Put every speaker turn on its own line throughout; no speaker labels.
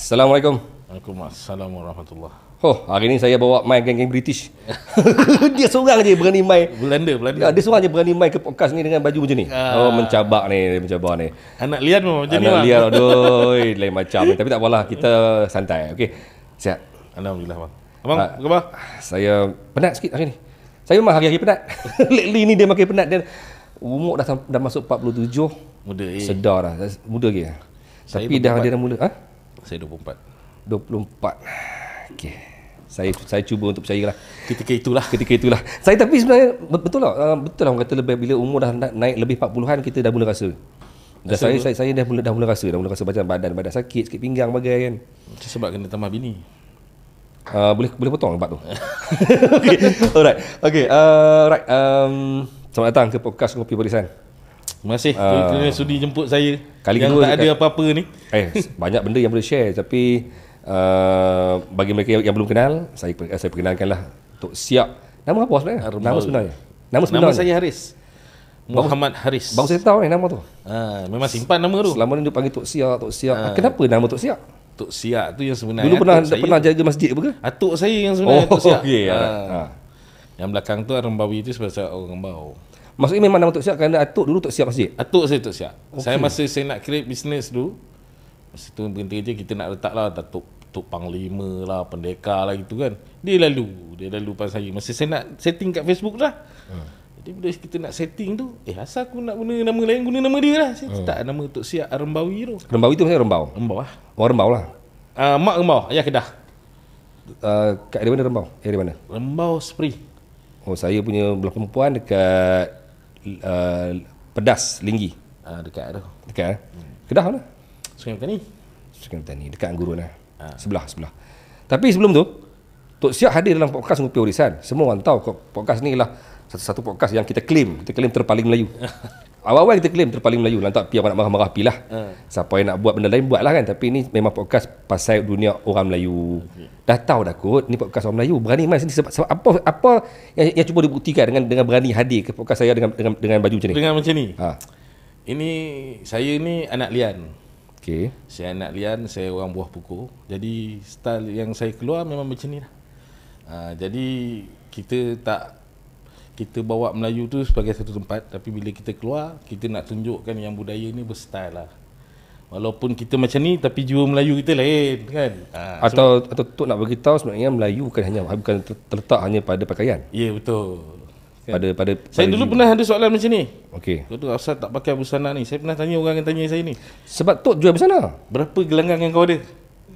Assalamualaikum.
Waalaikumsalam warahmatullahi.
Oh, hari ni saya bawa mai geng-geng British. Dia seorang je berani mai.
Belanda.
Ya, dia seorang je berani mai ke podcast ni dengan baju macam ni. Oh, mencabar ni.
Anak lian macam ni.
Anak liar, aduh, lain macam ni. Tapi tak apalah, kita santai. Okey. Sihat.
Alhamdulillah, bang. Abang, apa khabar?
Saya penat sikit hari ni. Saya memang hari-hari penat. Lately ni dia makin penat. Dan umur dah masuk 47.
Muda
Sedar dah. Muda lagi. Tapi dah mula. Ha?
Saya 24.
24. Okey. Saya cuba untuk percayalah.
Ketika itulah.
Saya tapi sebenarnya betul lah orang kata lebih bila umur dah naik lebih 40-an kita dah mula rasa. Saya dah mula rasa macam badan sakit, sikit pinggang bagai kan.
Sebab kena tambah bini.
Boleh potong lebat tu. Okey. Alright. Okey. Right. Selamat datang ke podcast Kopi Barisan.
Terima kasih kerana sudi jemput saya.
Kali
yang
kedua
tak ada apa-apa ni.
Banyak benda yang boleh share tapi bagi mereka yang belum kenal, saya perkenalkanlah Tok Siap. Nama apa sebenarnya? Nama sebenarnya
saya Haris. Muhammad Haris.
Baru saya tahu nama tu.
Memang simpan nama tu.
Selama ni dia panggil Tok Siap. Kenapa nama Tok Siap?
Tok Siap tu yang sebenarnya.
Dulu pernah jaga masjid apa ke?
Atuk saya yang sebenarnya Tok Siap.
Okey.
Yang belakang tu Rembawi tu sebab saya orang Rembau.
Maksudnya memang nama Tok Siap kerana atuk dulu Tok Siap masjid?
Atuk saya Tok Siap. Okay. Masa saya nak create business dulu, masa tu berhenti kerja kita nak letak lah Datuk Panglima lah, Pendekar lah gitu kan. Dia lalu pas saya. Masa saya nak setting kat Facebook lah. Jadi bila kita nak setting tu, asal aku nak guna nama lain, guna nama dia lah. Saya letak nama Tok Siap Rembawi tu.
Rembawi tu maksudnya Rembau?
Rembau lah.
Orang Rembau lah?
Mak Rembau, ayah Kedah.
Kat dari mana Rembau? Dari mana?
Rembau Spring.
Oh, saya punya belah perempuan dekat Pedas, Linggi.
Dekat tu.
Dekat Kedah mana?
Sungai Petani.
Sungai Petani, dekat Anggurun lah. Sebelah. Tapi sebelum tu, Tok Siap hadir dalam podcast Ngopi Warisan. Semua orang tahu podcast ni lah satu podcast yang kita claim terpaling Melayu. Awal-awal kita claim terpaling Melayu. Lantak pi apa nak marah-marah pi lah. Siapa yang nak buat benda lain buat lah kan. Tapi ni memang podcast pasal dunia orang Melayu. Dah tahu dah kot ni podcast orang Melayu. Berani mai sini sebab apa yang cuba dibuktikan dengan berani hadir ke podcast saya dengan baju macam ni.
Dengan macam ni. Ini saya ni anak lian.
Okay.
Saya anak lian, saya orang buah pokok. Jadi style yang saya keluar memang macam ni lah. Jadi kita bawa Melayu tu sebagai satu tempat, tapi bila kita keluar, kita nak tunjukkan yang budaya ni berstyle lah. Walaupun kita macam ni, tapi jiwa Melayu kita lain kan.
Atau Tok nak beritahu sebenarnya Melayu bukan terletak hanya pada pakaian.
Ya, betul.
Pada
saya dulu pernah ada soalan macam ni.
Okey.
Kau tu asal tak pakai busana ni? Saya pernah tanya orang yang tanya saya ni.
Sebab Tok jual busana.
Berapa gelanggang yang kau ada?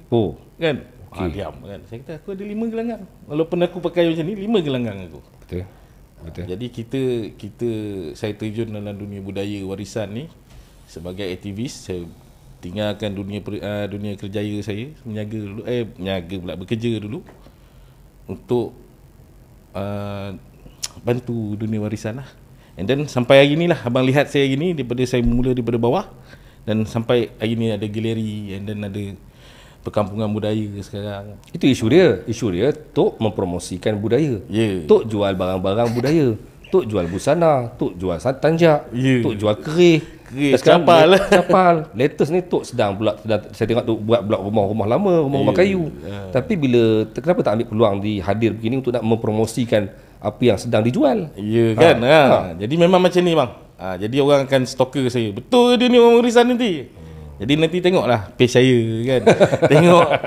Oh,
kan?
Okay.
Diam kan. Saya kata aku ada 5 gelanggang. Walaupun aku pakai macam ni, 5 gelanggang aku.
Betul.
Jadi kita saya terjun dalam dunia budaya warisan ni sebagai aktivis. Saya tinggalkan dunia kerjaya saya, bekerja dulu untuk bantu dunia warisan lah. And then sampai hari ni lah abang lihat saya hari ni, daripada saya mula daripada bawah dan sampai hari ni ada galeri, and then ada perkampungan budaya sekarang. Itu
isu dia Tok mempromosikan budaya. Tok jual barang-barang budaya. Tok jual busana, Tok jual tanjak, Tok jual kerih, capal. Latest ni Tok sedang saya tengok Tok buat pula rumah-rumah lama, rumah-rumah kayu. Tapi kenapa tak ambil peluang hadir begini untuk nak mempromosikan apa yang sedang dijual?
Kan. Jadi memang macam ni bang. Jadi orang akan stalker saya. Betul dia ni orang warisan nanti. Jadi nanti tengoklah page saya kan.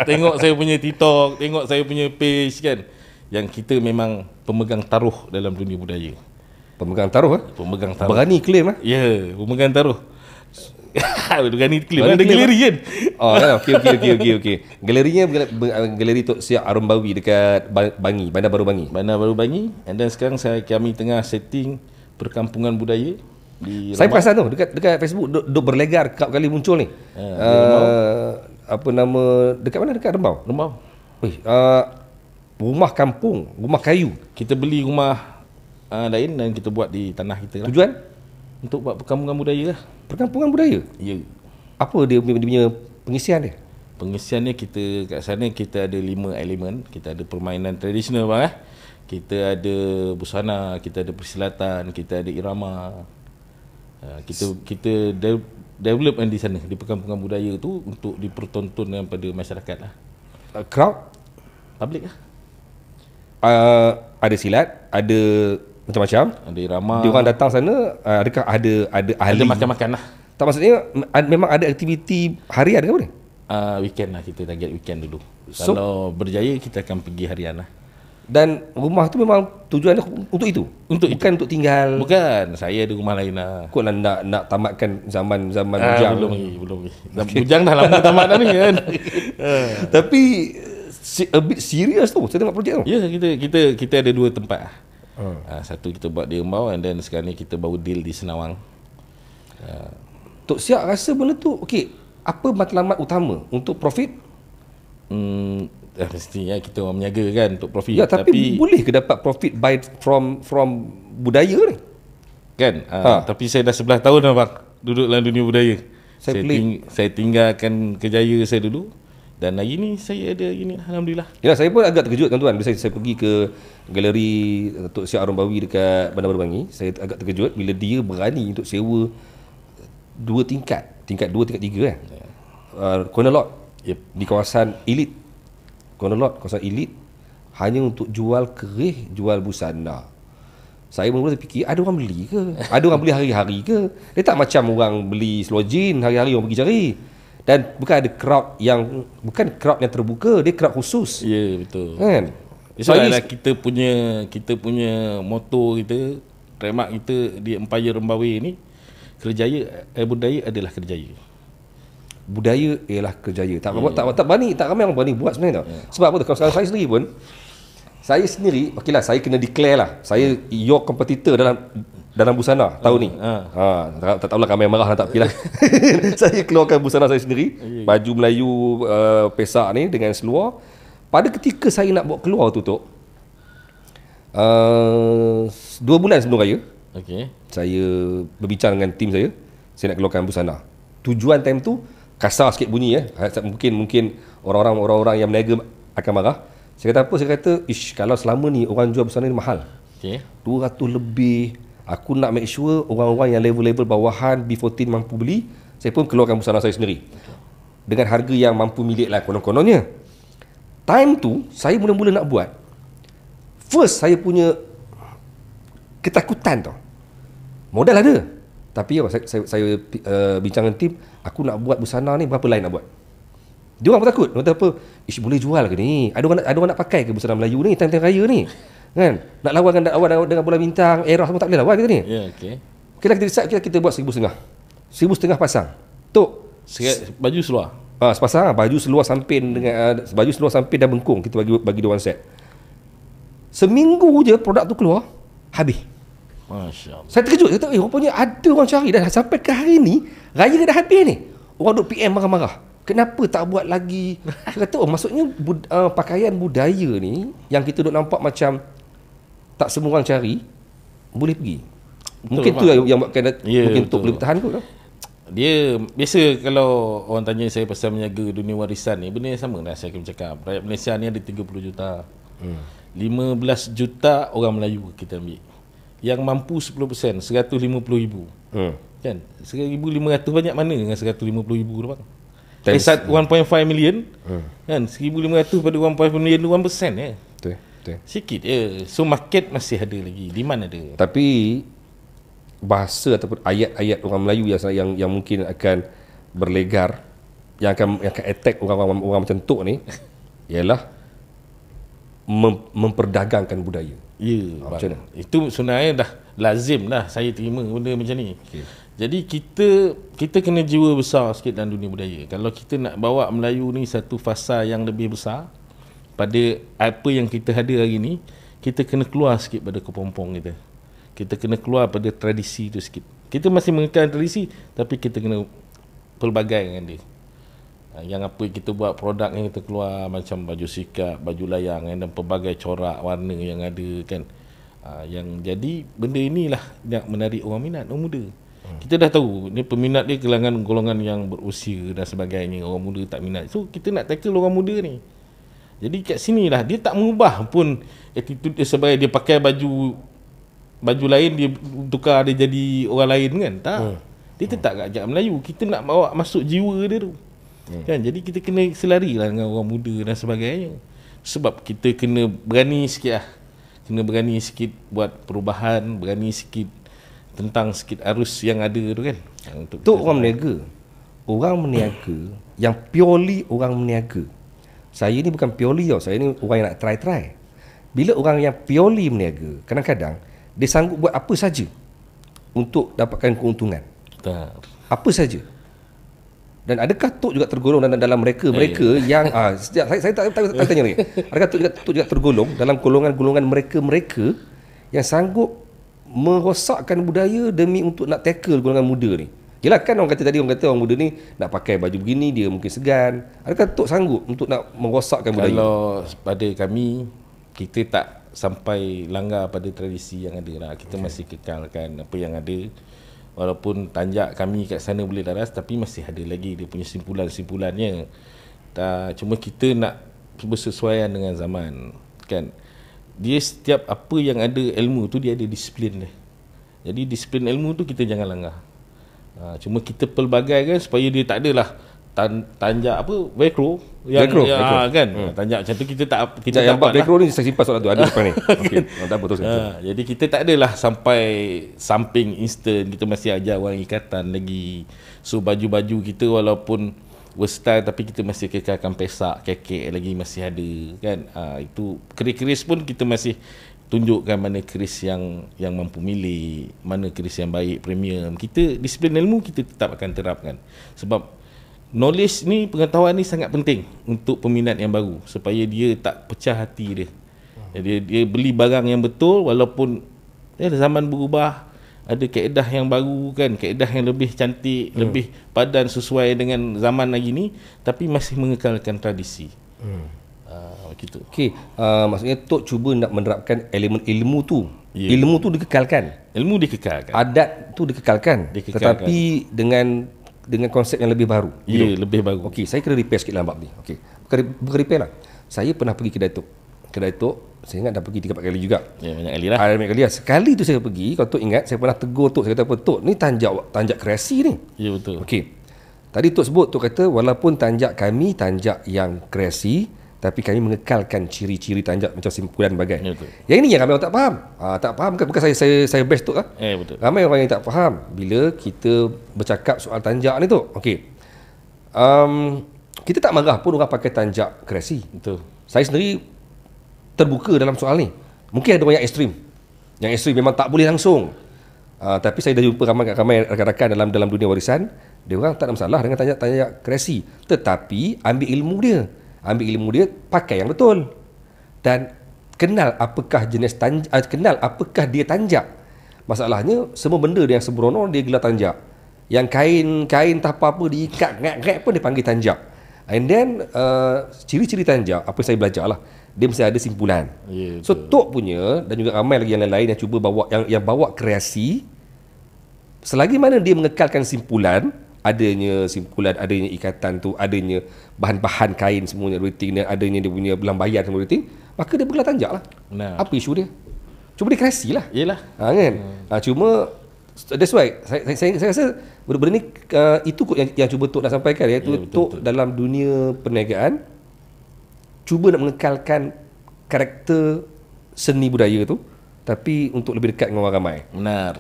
tengok saya punya TikTok, tengok saya punya page kan. Yang kita memang pemegang taruh dalam dunia budaya.
Pemegang taruh?
Pemegang taruh.
Berani claim
pemegang taruh. Berani claim. Ada galeri kan?
Okey. Galerinya galeri Tok Siap Rembawi dekat Bangi, Bandar Baru Bangi. And then sekarang kami tengah setting perkampungan budaya. Saya perasan tu dekat Facebook duk berlegar kerap kali muncul ni. Apa nama dekat mana? Dekat Rembau. Rumah kampung, rumah kayu.
Kita beli rumah lain dan kita buat di tanah kita lah.
Tujuan?
Untuk buat perkampungan budaya lah.
Perkampungan budaya?
Ya.
Apa dia punya pengisian dia?
Pengisiannya kat sana kita ada 5 elemen. Kita ada permainan tradisional bang. Kita ada busana, kita ada persilatan, kita ada irama. Kita development di sana, di pekan-pekan budaya tu untuk dipertontonkan pada masyarakat lah.
Crowd
Public lah.
ada silat, ada macam-macam.
Ada irama.
Dia orang datang sana, adakah ada ahli?
Ada makan-makan lah.
Tak, maksudnya memang ada aktiviti harian ke apa ni?
Weekend lah, kita target weekend dulu.
So,
kalau berjaya kita akan pergi harian lah.
dan rumah tu memang tujuannya untuk itu? Bukan untuk tinggal?
Bukan, saya ada rumah lain lah.
Kau nak tamatkan zaman bujang?
Belum lagi. Bujang dah lama tamat dah ni kan.
Tapi a bit serious tu saya tengok projek tu.
Ya, kita ada 2 tempat lah. Satu kita buat di Rembau, and then sekarang ni kita baru deal di Senawang.
Tok Siak rasa benda tu okey. Apa matlamat utama untuk profit?
Mestinya kita orang menyaga kan untuk profit.
Ya, tapi boleh ke dapat profit from budaya ni?
Kan? Tapi saya dah 11 tahun dah bang duduk dalam dunia budaya. Saya tinggalkan kerjaya saya dulu, dan hari ni saya ada ini, alhamdulillah.
Ya, saya pun agak terkejut tuan-tuan. Bila saya pergi ke galeri Tok Siak Rombawi dekat Bandar Baru Bangi, saya agak terkejut bila dia berani untuk sewa 2 tingkat 2, tingkat 3 kan. Corner lot.
Yep.
Di kawasan elit. Corner lot, kawasan elit, hanya untuk jual kerih, jual busana. Saya mula-mula fikir, ada orang beli ke? Ada orang beli hari-hari ke? Dia tak macam orang beli selojin, hari-hari orang pergi cari. Dan bukan ada crowd yang terbuka, dia crowd khusus.
Ya, betul.
Kan?
Soalnya kita punya moto kita, trademark kita di Empire Rembawi ni, budaya adalah kerjaya.
Budaya ialah kerjaya. Tak ramai orang berani buat sebenarnya tau. Sebab apa tu? Kalau saya sendiri pun, okeylah, saya kena declare lah. Saya your competitor dalam busana tahun ni. Tak tahulah ramai marah tak pergi lah. Saya keluarkan busana saya sendiri, baju Melayu pesak ni dengan seluar. Pada ketika saya nak bawa keluar tu Tok, 2 bulan sebelum raya, saya berbincang dengan tim saya nak keluarkan busana. Tujuan time tu kasar sikit bunyi mungkin orang-orang yang meniaga akan marah. Saya kata apa? Saya kata, kalau selama ni orang jual busana ni mahal, 200 lebih, aku nak make sure orang-orang yang level-level bawahan B14 mampu beli. Saya pun keluarkan busana saya sendiri dengan harga yang mampu milik lah konon-kononnya. Time tu saya mula-mula nak buat, first saya punya ketakutan tau. Modal ada, tapi saya bincang dengan tim, aku nak buat busana ni berapa lain nak buat. Dia orang pun takut. Dia kata apa? Boleh jual ke ni? Ada orang nak pakai ke busana Melayu ni time-time raya ni? Kan? Nak lawan dengan bola bintang, era semua tak boleh lawan kita ni.
Ya, okey.
Okeylah, kita decide kita buat 1,500. 1,500 pasang. Tok,
baju seluar.
sepasang baju seluar samping dengan baju seluar samping dan bengkung, kita bagi dia one set. Seminggu je produk tu keluar, habis.
Masya-Allah.
Saya terkejut, kata, rupanya ada orang cari dah sampai ke hari ni, raya dah habis ni. Orang duk PM marah-marah. Kenapa tak buat lagi? Saya kata, maksudnya pakaian budaya ni yang kita duk nampak macam tak semua orang cari, boleh pergi. Mungkin tu yang buatkan mungkin Tok boleh bertahan kot.
Dia biasa kalau orang tanya saya pasal menjaga dunia warisan ni, benda yang sama lah saya akan bercakap. Rakyat Malaysia ni ada 30 juta. 15 juta orang Melayu kita ambil. Yang mampu 10%, 150,000. Kan? 1,500 banyak mana dengan 150,000 tu bang? 1.5 million. Kan? 1,500 pada 1.5 million tu 1% je. Betul. Sikit je. So market masih ada lagi, demand ada.
Tapi bahasa ataupun ayat-ayat orang Melayu yang mungkin akan berlegar, yang akan attack orang macam Tok ni ialah memperdagangkan budaya.
Ya, macam mana? Itu sebenarnya dah lazim dah saya terima benda macam ni. Jadi kita kena jiwa besar sikit dalam dunia budaya. Kalau kita nak bawa Melayu ni satu fasa yang lebih besar pada apa yang kita ada hari ni, kita kena keluar sikit pada kepompong kita. Kita kena keluar pada tradisi tu sikit. Kita masih mengekalkan tradisi, tapi kita kena pelbagai dengan dia. Yang apa kita buat produk yang kita keluar, macam baju sikap, baju layang dan pelbagai corak warna yang ada kan. Yang jadi benda inilah yang menarik orang minat, orang muda. Kita dah tahu ni peminat dia kalangan golongan yang berusia dan sebagainya. Orang muda tak minat. So kita nak tackle orang muda ni. Jadi kat sinilah dia tak mengubah pun attitude dia sebagai dia pakai baju baju lain dia tukar dia jadi orang lain kan. Tak. Dia tetap kat ajak Melayu. Kita nak bawa masuk jiwa dia tu. Kan? Jadi kita kena selari lah dengan orang muda dan sebagainya. Sebab kita kena berani sikit lah. Kena berani sikit buat perubahan, berani sikit tentang sikit arus yang ada tu kan.
Untuk orang meniaga. Orang meniaga yang purely orang meniaga. Saya ni bukan purely tau. Saya ni orang yang nak try. Bila orang yang purely meniaga, kadang-kadang dia sanggup buat apa saja untuk dapatkan keuntungan.
Tak.
Apa saja. Dan adakah Tok juga tergolong dalam mereka yang saya tak tanya lagi. Adakah Tok juga tergolong dalam golongan-golongan mereka yang sanggup merosakkan budaya demi untuk nak tackle golongan muda ni? Yelah kan orang kata orang muda ni nak pakai baju begini, dia mungkin segan. Adakah Tok sanggup untuk nak merosakkan budaya?
Kalau pada kami, kita tak sampai langgar pada tradisi yang ada lah. Kita masih kekalkan apa yang ada. Walaupun tanjak kami kat sana boleh laras, tapi masih ada lagi dia punya simpulan-simpulannya. Cuma kita nak bersesuaian dengan zaman kan. Dia setiap apa yang ada ilmu tu, dia ada disiplin dia. Jadi disiplin ilmu tu kita jangan langgar. Cuma kita pelbagaikan supaya dia tak adalah tanjak apa velcro yang
velcro.
Kan tanjak macam tu kita tak
yang dapat velcro ni saya simpan soalan tu ada depan ni. Okey, tak apa teruskan.
Jadi kita tak adalah sampai samping instant, kita masih ajar orang ikatan lagi. So baju-baju kita walaupun versatile tapi kita masih kekalkan pesak, kekek lagi masih ada kan. Itu keris-keris pun kita masih tunjukkan mana keris yang mampu milih, mana keris yang baik, premium. Kita disiplin ilmu kita tetap akan terapkan. Sebab knowledge ni, pengetahuan ni sangat penting untuk peminat yang baru supaya dia tak pecah hati dia. Jadi dia beli barang yang betul walaupun zaman berubah, ada kaedah yang baru kan, kaedah yang lebih cantik, lebih padan sesuai dengan zaman lagi ni, tapi masih mengekalkan tradisi. Gitu.
Okey, maksudnya Tok cuba nak menerapkan elemen ilmu tu. Ilmu tu dikekalkan.
Ilmu dikekalkan.
Adat tu dikekalkan. Tetapi dengan konsep yang lebih baru.
Ya, lebih baru.
Okey, saya kena repair sikit lah bab ni. Okey. Bukan repair lah. Saya pernah pergi kedai Tok. Kedai Tok, saya ingat dah pergi 3-4 kali juga.
Ya, banyak kali lah.
Banyak kali lah. Sekali tu saya pergi, kalau Tok ingat, saya pernah tegur Tok. Saya kata apa? Tok, ni tanjak kreasi ni.
Ya, betul.
Okey. Tadi Tok sebut, Tok kata walaupun tanjak kami tanjak yang kreasi, tapi kami mengekalkan ciri-ciri tanjak macam simpulan bagai.
Ya, betul.
Yang ini yang ramai orang tak faham. Tak faham kan? Bukan saya bash Tok lah.
Betul.
Ramai orang yang tak faham bila kita bercakap soal tanjak ni Tok. Okey. Kita tak marah pun orang pakai tanjak kreasi.
Betul.
Saya sendiri terbuka dalam soal ni. Mungkin ada orang yang ekstrim. Yang ekstrim memang tak boleh langsung. Tapi saya dah jumpa ramai rakan-rakan dalam dunia warisan, dia orang tak ada masalah dengan tanjak kreasi. Tetapi ambil ilmu dia, pakai yang betul. Dan kenal apakah jenis tanjak, kenal apakah dia tanjak. Masalahnya semua benda yang sembrono dia gelar tanjak. Yang kain tak apa-apa diikat ngak-ngak pun dia panggil tanjak. And then ciri-ciri tanjak apa saya belajar lah, dia mesti ada simpulan. So Tok punya dan juga ramai lagi yang lain yang cuba bawa yang bawa kreasi, selagi mana dia mengekalkan simpulan, adanya ikatan tu, adanya bahan-bahan kain semuanya everything, dan adanya dia punya lambaian semua everything, maka dia bergelar tanjak lah. Apa isu dia? Cuba dia kreasi lah.
Yelah.
Kan? Cuma that's why saya rasa benda ni itu kot yang cuba Tok nak sampaikan, iaitu Tok dalam dunia perniagaan cuba nak mengekalkan karakter seni budaya tu, tapi untuk lebih dekat dengan orang ramai.
Benar.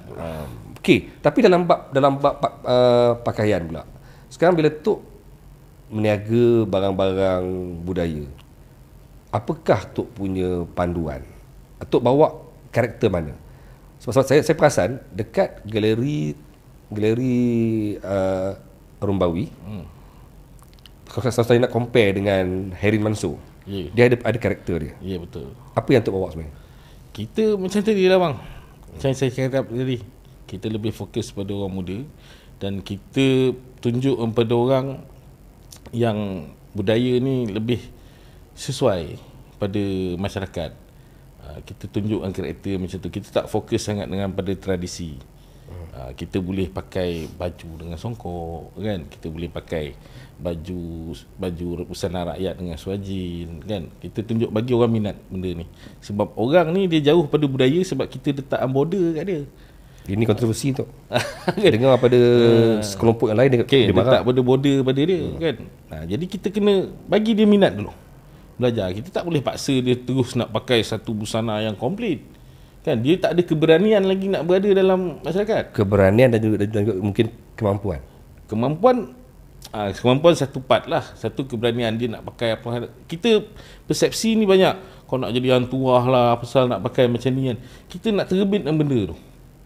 Okey, tapi dalam bab pakaian pula. Sekarang bila Tok meniaga barang-barang budaya, apakah Tok punya panduan? Tok bawa karakter mana? Sebab saya perasan dekat galeri Rumbawi, kalau saya nak compare dengan Herin Mansur, dia ada karakter dia.
Ya, betul.
Apa yang Tok bawa sebenarnya?
Kita macam tadi lah bang, macam saya cakap tadi, kita lebih fokus pada orang muda dan kita tunjuk kepada orang yang budaya ni lebih sesuai pada masyarakat. Kita tunjukkan karakter macam tu. Kita tak fokus sangat dengan pada tradisi. Kita boleh pakai baju dengan songkok kan, kita boleh pakai baju busana rakyat dengan suajin kan. Kita tunjuk bagi orang minat benda ni. Sebab orang ni dia jauh pada budaya sebab kita letak border kat dia.
Ini kontroversi tu. Dengar pada sekelompok yang lain dia
marah. Tak pada border pada dia kan. Jadi kita kena bagi dia minat dulu. Belajar. Kita tak boleh paksa dia terus nak pakai satu busana yang komplit. Kan dia tak ada keberanian lagi nak berada dalam masyarakat.
Keberanian dan juga mungkin kemampuan.
Kemampuan satu part lah. Satu keberanian dia nak pakai apa. Kita persepsi ni banyak. Kau nak jadi hantuah lah pasal nak pakai macam ni kan. Kita nak terbit dengan benda tu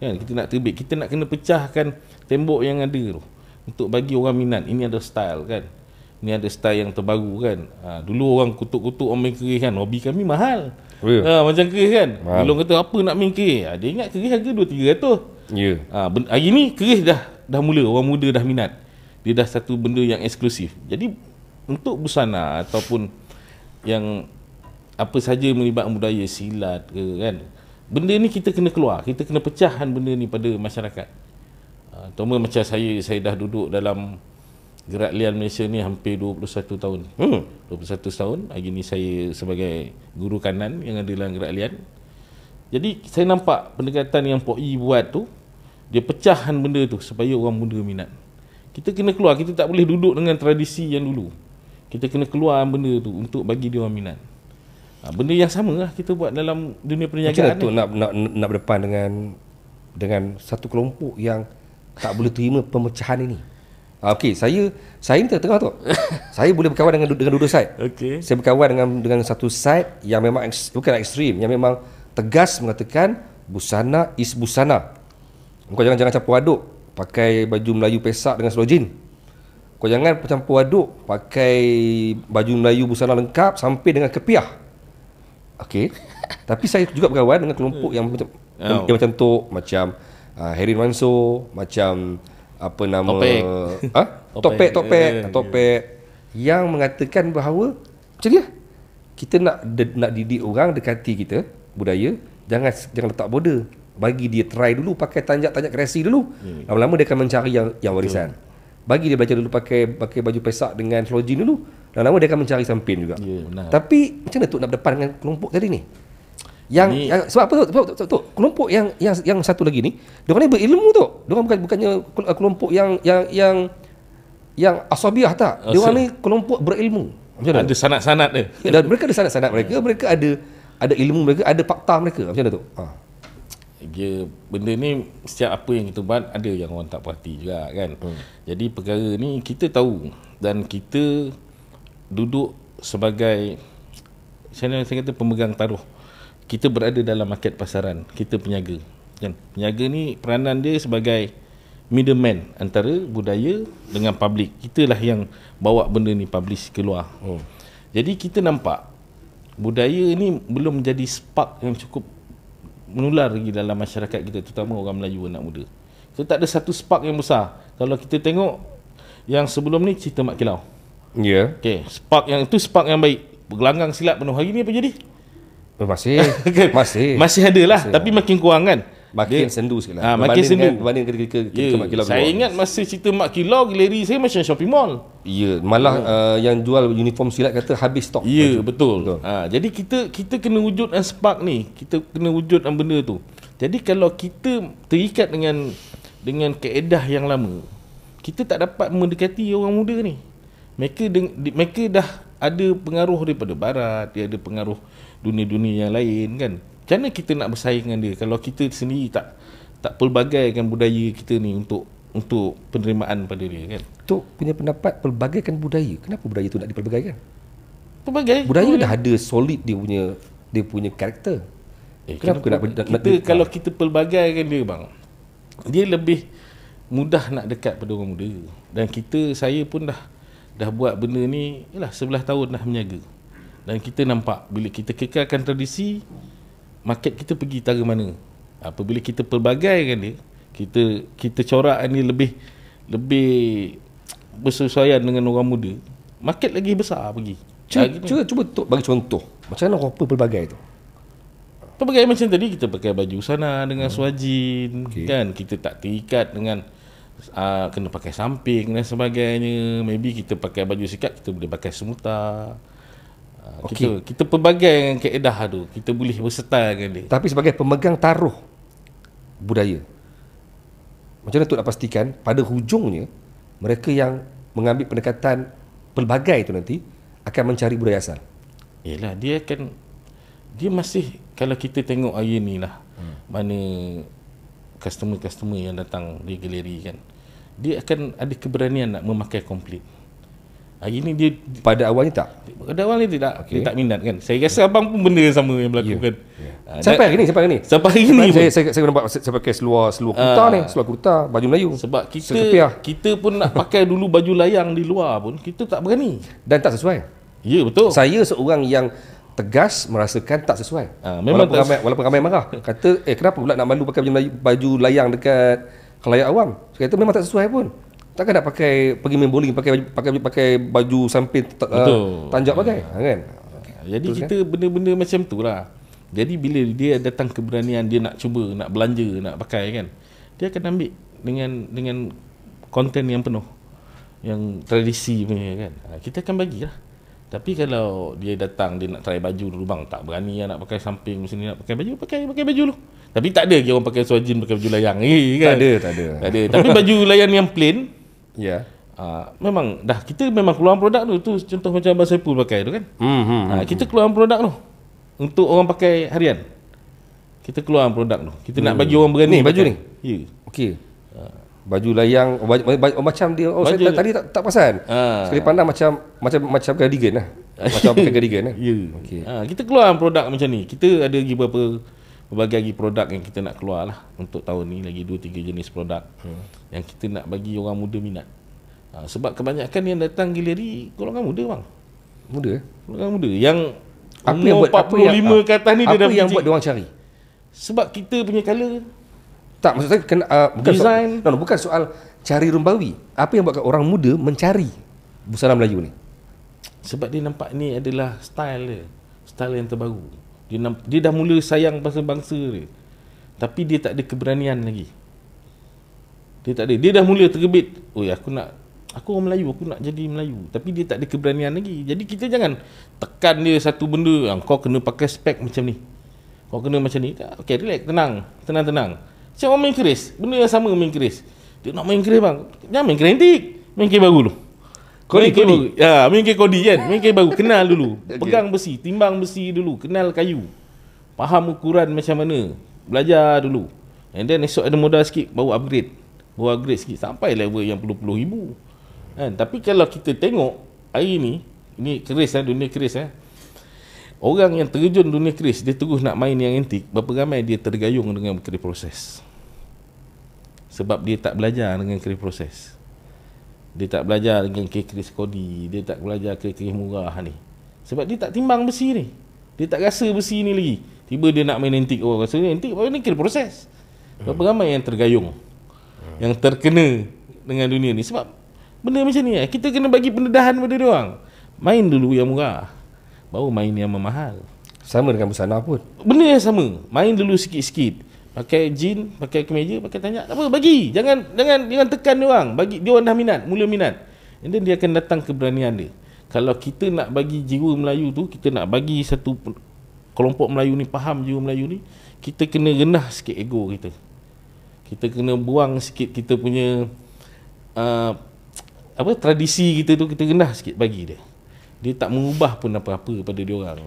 kan. Kita nak terbit. Kita nak kena pecahkan tembok yang ada tu untuk bagi orang minat. Ini ada style kan. Ini ada style yang terbaru kan. Dulu orang kutuk-kutuk orang main kerih kan. Hobi kami mahal. Macam kerih kan. Bila orang kata apa nak main kerih, dia ingat kerih harga 2-300. Hari ni kerih dah mula. Orang muda dah minat. Dia dah satu benda yang eksklusif. Jadi untuk busana ataupun yang apa saja melibatkan budaya, silat ke kan, benda ni kita kena keluar. Kita kena pecahkan benda ni pada masyarakat. Terutama macam saya dah duduk dalam Gerak Lian Malaysia ni hampir 21 tahun. 21 tahun. Hari ni saya sebagai guru kanan yang ada dalam Gerak Lian. Jadi saya nampak pendekatan yang Pok E buat tu, dia pecahkan benda tu supaya orang muda minat. Kita kena keluar. Kita tak boleh duduk dengan tradisi yang dulu. Kita kena keluar benda tu untuk bagi dia orang minat. Benda yang sama lah kita buat dalam dunia perniagaan.
Macam mana tu nak berdepan dengan satu kelompok yang tak boleh terima pemecahan ini? Okey, saya ni tengah tu. Saya boleh berkawan dengan dua side.
Okay.
Saya berkawan dengan satu side yang memang bukan ekstrim, yang memang tegas mengatakan busana is busana. Kau jangan campur aduk pakai baju Melayu Pesak dengan seluar jin. Kau jangan campur aduk pakai baju Melayu busana lengkap sampai dengan kepiah. Okey. Tapi saya juga berkawan dengan kelompok yang macam tu, macam Herin Mansur, macam apa nama Topek yang mengatakan bahawa macam ni lah. Kita nak didik orang dekati kita budaya, jangan letak border. Bagi dia try dulu pakai tanjak kerasi dulu. Lama-lama dia akan mencari yang warisan. Bagi dia belajar dulu pakai baju Pesak dengan seluar jin dulu. Lama-lama dia akan mencari sampin juga. Tapi macam mana tu nak berdepan dengan kelompok tadi ni? Sebab apa tu? Kelompok yang satu lagi ni, dia orang ni berilmu tu. Dia orang bukannya kelompok yang asabiah tak. Dia orang ni kelompok berilmu. Macam mana?
Ada sanad-sanad dia.
Dan mereka ada sanad-sanad mereka, mereka ada ilmu mereka, ada fakta mereka. Macam mana tu?
Benda ni setiap apa yang kita buat ada yang orang tak perhati juga kan. Jadi perkara ni kita tahu dan kita duduk sebagai saya kata pemegang taruh. Kita berada dalam market pasaran, kita peniaga kan. Peniaga ni peranan dia sebagai middleman antara budaya dengan public. Kitalah yang bawa benda ni publish keluar. Jadi kita nampak budaya ni belum menjadi spark yang cukup menular lagi dalam masyarakat kita, terutama orang Melayu anak muda. Kita tak ada satu spark yang besar. Kalau kita tengok yang sebelum ni cerita Mak Kilau. Okay, spark yang itu spark yang baik. Bergelanggang silat penuh. Hari ni apa jadi? Masih ada lah, tapi makin kurang kan.
Makin sendu sikit lah.
Makin sendu.
Berbanding ketika Mak Kilau.
Saya ingat masa cerita Mak Kilau, galeri saya macam shopping mall.
Malah yang jual uniform silat kata habis stok.
Betul. Jadi kita kena wujudkan spark ni. Kita kena wujudkan benda tu. Jadi kalau kita terikat dengan kaedah yang lama, kita tak dapat mendekati orang muda ni. Mereka dah ada pengaruh daripada barat, dia ada pengaruh dunia-dunia yang lain kan. Macam mana kita nak bersaing dengan dia kalau kita sendiri tak pelbagaikan budaya kita ni untuk penerimaan pada dia kan.
Tu punya pendapat pelbagaikan budaya. Kenapa budaya tu nak dipelbagaikan?
Pelbagai.
Budaya dah ada solid dia punya karakter. Kenapa
kalau kita pelbagaikan dia bang, dia lebih mudah nak dekat pada orang muda. Dan saya pun dah buat benda ni 11 tahun dah berniaga. Dan kita nampak bila kita kekalkan tradisi, market kita pergi tara mana. Apabila kita pelbagaikan dia, kita corakkan dia lebih bersesuaian dengan orang muda, market lagi besar pergi.
Cuba bagi contoh macam mana apa pelbagai tu.
pelbagai macam tadi, kita pakai baju sana dengan swajin, kan, kita tak terikat dengan kena pakai samping dan sebagainya. Maybe kita pakai baju sikat, kita boleh pakai semuta. Kita pelbagai dengan kaedah tu, kita boleh berserta dengan dia.
Tapi sebagai pemegang taruh budaya, macam mana Tok nak pastikan pada hujungnya mereka yang mengambil pendekatan pelbagai tu nanti akan mencari budaya asal?
Yelah, dia masih, kalau kita tengok hari ni lah, mana customer-customer yang datang di galeri kan, dia akan ada keberanian nak memakai komplit. Hari ni dia
pada awalnya tak?
Pada awalnya tidak, dia tak minat kan. Saya rasa abang pun benda yang sama yang berlaku kan.
Sampai hari ni saya nampak saya pakai seluar kurta ni, seluar kurta, baju Melayu.
Sebab kita pun nak pakai dulu baju layang di luar pun kita tak berani dan
tak sesuai.
Ya, betul.
Saya seorang yang tegas merasakan tak sesuai.
Memang
walaupun ramai marah, kata kenapa pula nak malu pakai baju layang dekat khalayak awam. Saya kata memang tak sesuai pun. Takkan nak pergi main bowling pakai baju samping tanjak pakai, kan?
Jadi kita benda-benda macam tu lah. Jadi bila dia datang keberanian, dia nak cuba, nak belanja, nak pakai kan, dia akan ambil dengan konten yang penuh, yang tradisi punya kan. Kita akan bagilah. Tapi kalau dia datang, dia nak try baju dulu, bang, tak berani lah nak pakai samping, macam ni nak pakai baju, pakai baju dulu. Tapi tak ada orang pakai swajin, pakai baju layang kan? Tak ada. Tapi baju layang yang plain,
ya.
Memang dah kita memang keluar produk tu contoh macam Abang Saipul pakai tu kan. Kita keluar produk tu untuk orang pakai harian. Kita keluar produk tu. Kita nak bagi orang berani
ni baju
pakai.
ni.
Ya.
Okey. Baju layang macam dia saya tadi tak perasan. Sekali pandang macam cardigan lah. Macam pakai cardigan lah.
Ya. Okey. Kita keluar produk macam ni. Kita ada lagi berbagai lagi produk yang kita nak keluar lah untuk tahun ni, lagi 2-3 jenis produk yang kita nak bagi orang muda minat. Sebab kebanyakan yang datang galeri golongan muda bang. Golongan muda yang umur 45 ke atas ni dia dah
apa yang buat dia orang cari?
Sebab kita punya colour.
Tak, maksud saya bukan soal cari rumbawi. Apa yang buatkan orang muda mencari busana Melayu ni?
Sebab dia nampak ni adalah style dia, style yang terbaru. Dia dah mula sayang pasal bangsa dia, tapi dia tak ada keberanian lagi. Dia tak ada. Dia dah mula tergebit, aku orang Melayu, aku nak jadi Melayu, tapi dia tak ada keberanian lagi. Jadi kita jangan tekan dia satu benda yang kau kena pakai spek macam ni, kau kena macam ni. Okey, relax, tenang. Macam orang main keris, benda yang sama main keris. Dia nak main keris bang, jangan main keris antik, main keris baru dulu. Kodi. Ya, main keris kodi kan, main keris baru, kenal dulu. Pegang besi, timbang besi dulu, kenal kayu, faham ukuran macam mana, belajar dulu. And then esok ada modal sikit, baru upgrade sikit sampai level yang puluh-puluh ribu kan. Tapi kalau kita tengok hari ni keris dunia keris orang yang terjun dunia keris, dia terus nak main yang antik, berapa ramai dia tergayung dengan keris proses. Sebab dia tak belajar dengan keris proses, dia tak belajar dengan keris kodi, dia tak belajar keris murah ni. Sebab dia tak timbang besi ni, dia tak rasa besi ni lagi. Tiba dia nak main antik, rasa ni antik, ni keris proses. Berapa ramai yang tergayung, yang terkena dengan dunia ni. Sebab benda macam ni kita kena bagi pendedahan pada dia orang. Main dulu yang murah, baru main yang mahal.
Sama dengan busana pun,
benda yang sama. Main dulu sikit-sikit, pakai jean, pakai kemeja, pakai tanjak, tak apa, bagi. Jangan tekan dia orang. Bagi dia orang dah minat, mula minat, and then dia akan datang keberanian dia. Kalau kita nak bagi jiwa Melayu tu, kita nak bagi satu kelompok Melayu ni faham jiwa Melayu ni, kita kena rendah sikit ego kita. Kita kena buang sikit kita punya tradisi kita tu, kita rendah sikit bagi dia. Dia tak mengubah pun apa-apa pada dia orang.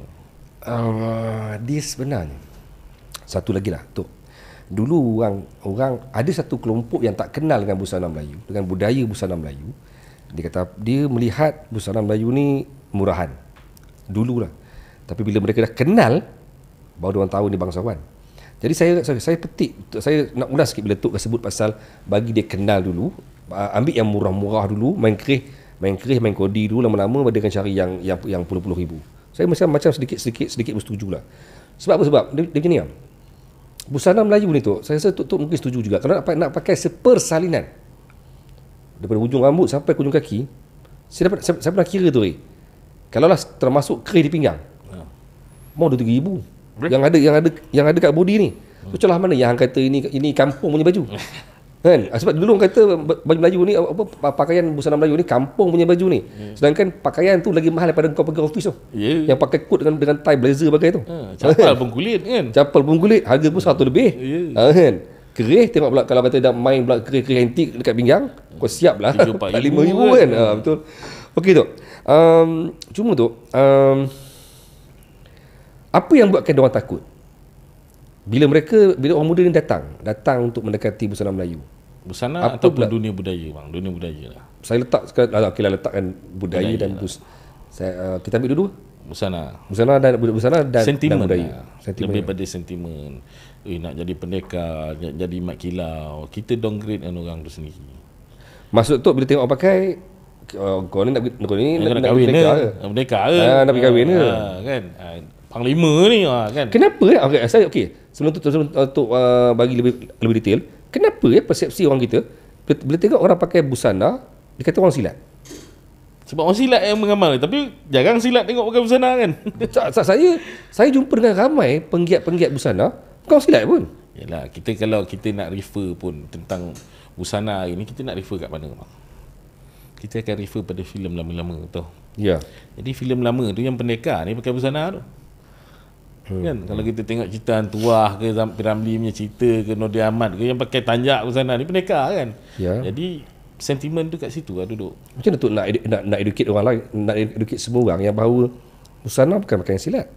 Dia sebenarnya satu lagi lah tu. Dulu orang ada satu kelompok yang tak kenal dengan busana Melayu, dengan budaya busana Melayu. Dia kata dia melihat busana Melayu ni murahan dululah. Tapi bila mereka dah kenal, baru orang tahu ni bangsawan. Jadi saya petik, saya nak ulas sikit bila Tok sebut pasal bagi dia kenal dulu, ambil yang murah-murah dulu, main keris, main kodi dulu, lama-lama dia akan cari yang puluh-puluh ribu. Saya macam sedikit bersetuju lah. Sebab apa? Sebab dia macam ni lah. Busana Melayu ni Tok, saya rasa Tok mungkin setuju juga. Kalau nak pakai sepersalinan, daripada hujung rambut sampai ke hujung kaki, saya pernah kira tu, kalau lah termasuk keris di pinggang, mau 23,000. yang ada kat body ni. Tu celah mana yang kata ini kampung punya baju. Kan? Sebab dulu orang kata baju Melayu ni apa pakaian busana Melayu ni kampung punya baju ni. Sedangkan pakaian tu lagi mahal daripada kau pergi office tu. Yang pakai coat dengan tie blazer pakai tu.
Capal pun kulit kan.
Capal pun kulit, harga pun 100 lebih. Kan? Kerih tengok pula kalau kata dah main pula kerih antik dekat pinggang, kau siap lah. 5,000 kan. Betul. Okey tu. Cuma tu apa yang buatkan diorang takut? Bila orang muda ni datang untuk mendekati busana Melayu.
Busana apa ataupun dunia budaya bang? Dunia budaya lah.
Saya letakkan budaya dan kita ambil dulu busana dan
sentimen
budaya.
Lebih pada sentimen. Nak jadi pendekar, nak jadi mat kilau, kita downgrade orang tu sendiri.
Maksud tu bila tengok pakai kau ni nak
kahwin ke? Pendekar ke?
Nak pergi kahwin ke?
Kan? Panglima ni kan.
Kenapa saya sebelum tu bagi lebih detail, kenapa persepsi orang kita bila tengok orang pakai busana dia kata orang silat?
Sebab orang silat yang mengamal, tapi jarang silat tengok pakai busana kan.
Saya jumpa dengan ramai penggiat busana bukan orang silat pun.
Yalah, kalau kita nak refer pun tentang busana hari ni, kita nak refer kat mana bang? Kita akan refer pada filem lama-lama tu.
Ya.
Jadi filem lama tu yang pendekar ni pakai busana tu. Kan kalau kita tengok cerita Tuah ke Piramli punya cerita ke Nordin Ahmad ke yang pakai tanjak busana ni pendekar kan.
Ya.
Jadi sentimen tu kat situ lah duduk.
Macam mana tu nak educate orang lain, nak educate semua orang yang bahawa busana bukan pakaian silat.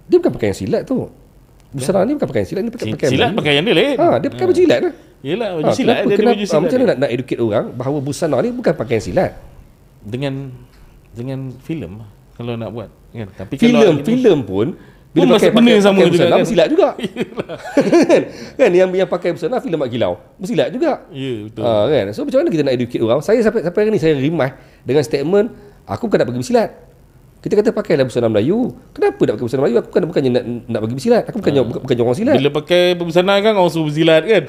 Dia bukan pakaian silat tu. Busana ni bukan pakaian silat, ni pakaian
silat pakaian dia lain.
Dia pakai baju silat lah.
Yelah, baju silat dia ada baju silat.
Macam mana nak educate orang bahawa busana ni bukan pakaian silat?
Dengan filem kalau nak buat kan. Tapi
filem pun bila pakai benda sama juga kan? Silat juga. Kan yang pakai busana filem mak kilau bersilat juga.
Ya, betul.
Kan. So macam mana kita nak educate orang? Saya sampai hari ni saya rimas dengan statement aku bukan nak pergi bersilat. Kita kata pakailah busana Melayu. Kenapa nak pakai busana Melayu? Aku bukannya nak pergi bersilat. Aku bukannya orang silat.
Bila pakai busana kan orang suruh bersilat kan.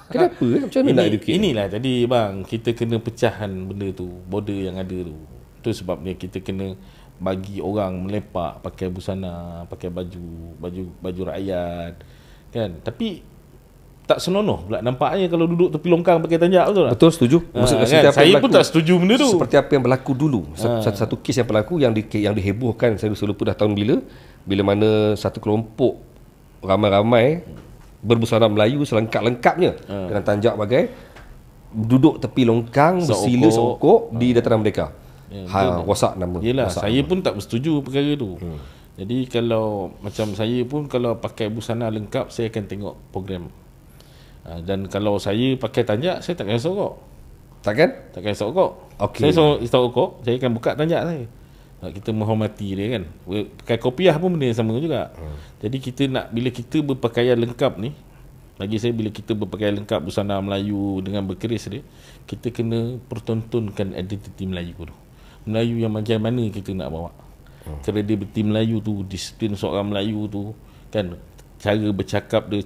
Kenapa? Macam mana nak educate?
Inilah tadi bang, kita kena pecahan benda tu, border yang ada tu. Itu sebabnya kita kena bagi orang melepak pakai busana, pakai baju rakyat kan. Tapi tak senonoh pula nampaknya kalau duduk tepi longkang pakai tanjak, betul tak?
Betul, setuju.
Kan? Saya pun tak setuju benda tu.
Seperti apa yang berlaku dulu. Satu kes yang berlaku yang dihebohkan, saya lupa dah tahun bila mana satu kelompok ramai-ramai berbusana Melayu selengkap-lengkapnya dengan tanjak bagai duduk tepi longkang bersila seokok di dataran Merdeka. Wasak nama.
Yelah, saya pun tak bersetuju perkara tu. Jadi kalau macam saya pun kalau pakai busana lengkap, saya akan tengok program. Dan kalau saya pakai tanjak, saya takkan sokok. Takkan sokok.
Okay.
Saya sokok, saya akan buka tanjak saya. Kita menghormati dia kan. Pakai kopiah pun benda yang sama juga. Jadi kita bila kita berpakaian lengkap ni, bagi saya bila kita berpakaian lengkap busana Melayu dengan berkeris dia, kita kena pertontonkan identiti Melayu tu. Melayu yang macam mana kita nak bawa. Kredibiliti Melayu tu, disiplin seorang Melayu tu kan, cara bercakap dia,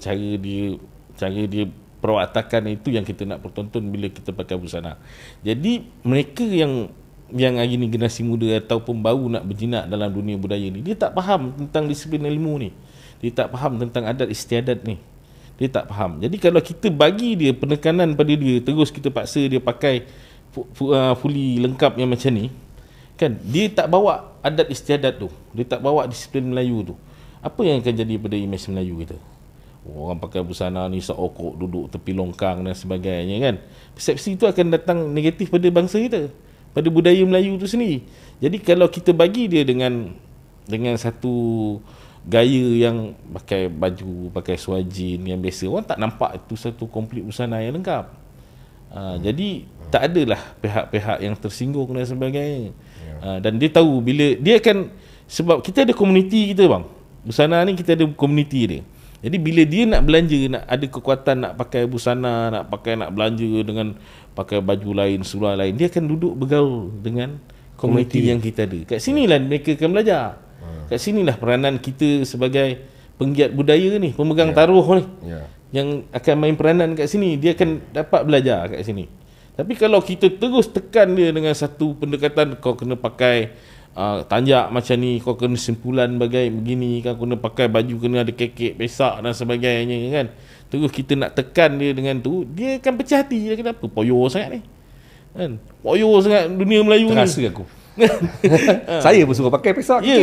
cara dia perwatakan, itu yang kita nak pertonton bila kita pakai busana. Jadi mereka yang hari ni generasi muda ataupun baru nak berjinak dalam dunia budaya ni, dia tak faham tentang disiplin ilmu ni. Dia tak faham tentang adat istiadat ni. Dia tak faham. Jadi kalau kita bagi dia penekanan pada dia, terus kita paksa dia pakai fully lengkap yang macam ni kan, dia tak bawa adat istiadat tu, dia tak bawa disiplin Melayu tu, apa yang akan jadi pada imej Melayu kita? Orang pakai busana ni seokok, duduk tepi longkang dan sebagainya kan. Persepsi itu akan datang negatif pada bangsa kita, pada budaya Melayu tu sendiri. Jadi kalau kita bagi dia dengan satu gaya yang pakai baju, pakai swajin yang biasa, orang tak nampak itu satu komplit busana yang lengkap. Jadi tak adalah pihak-pihak yang tersinggung dan sebagainya. Dan dia tahu bila dia akan, sebab kita ada komuniti kita bang, busana ni kita ada komuniti dia. Jadi bila dia nak belanja, nak ada kekuatan nak pakai busana, nak belanja dengan pakai baju lain, seluar lain, dia akan duduk bergaul dengan komuniti yang kita ada. Kat sinilah mereka akan belajar. Kat sinilah peranan kita sebagai penggiat budaya ni, pemegang taruh ni, yang akan main peranan kat sini. Dia akan dapat belajar kat sini. Tapi kalau kita terus tekan dia dengan satu pendekatan, kau kena pakai tanjak macam ni, kau kena simpulan begini kan, kena pakai baju, kena ada kekek, pesak dan sebagainya kan. Terus kita nak tekan dia dengan tu, dia akan pecah hati. Dia kenapa? Poyo sangat ni kan, poyo sangat dunia Melayu
Terasa
ni.
aku. Saya pun suka pakai pesak
Ya.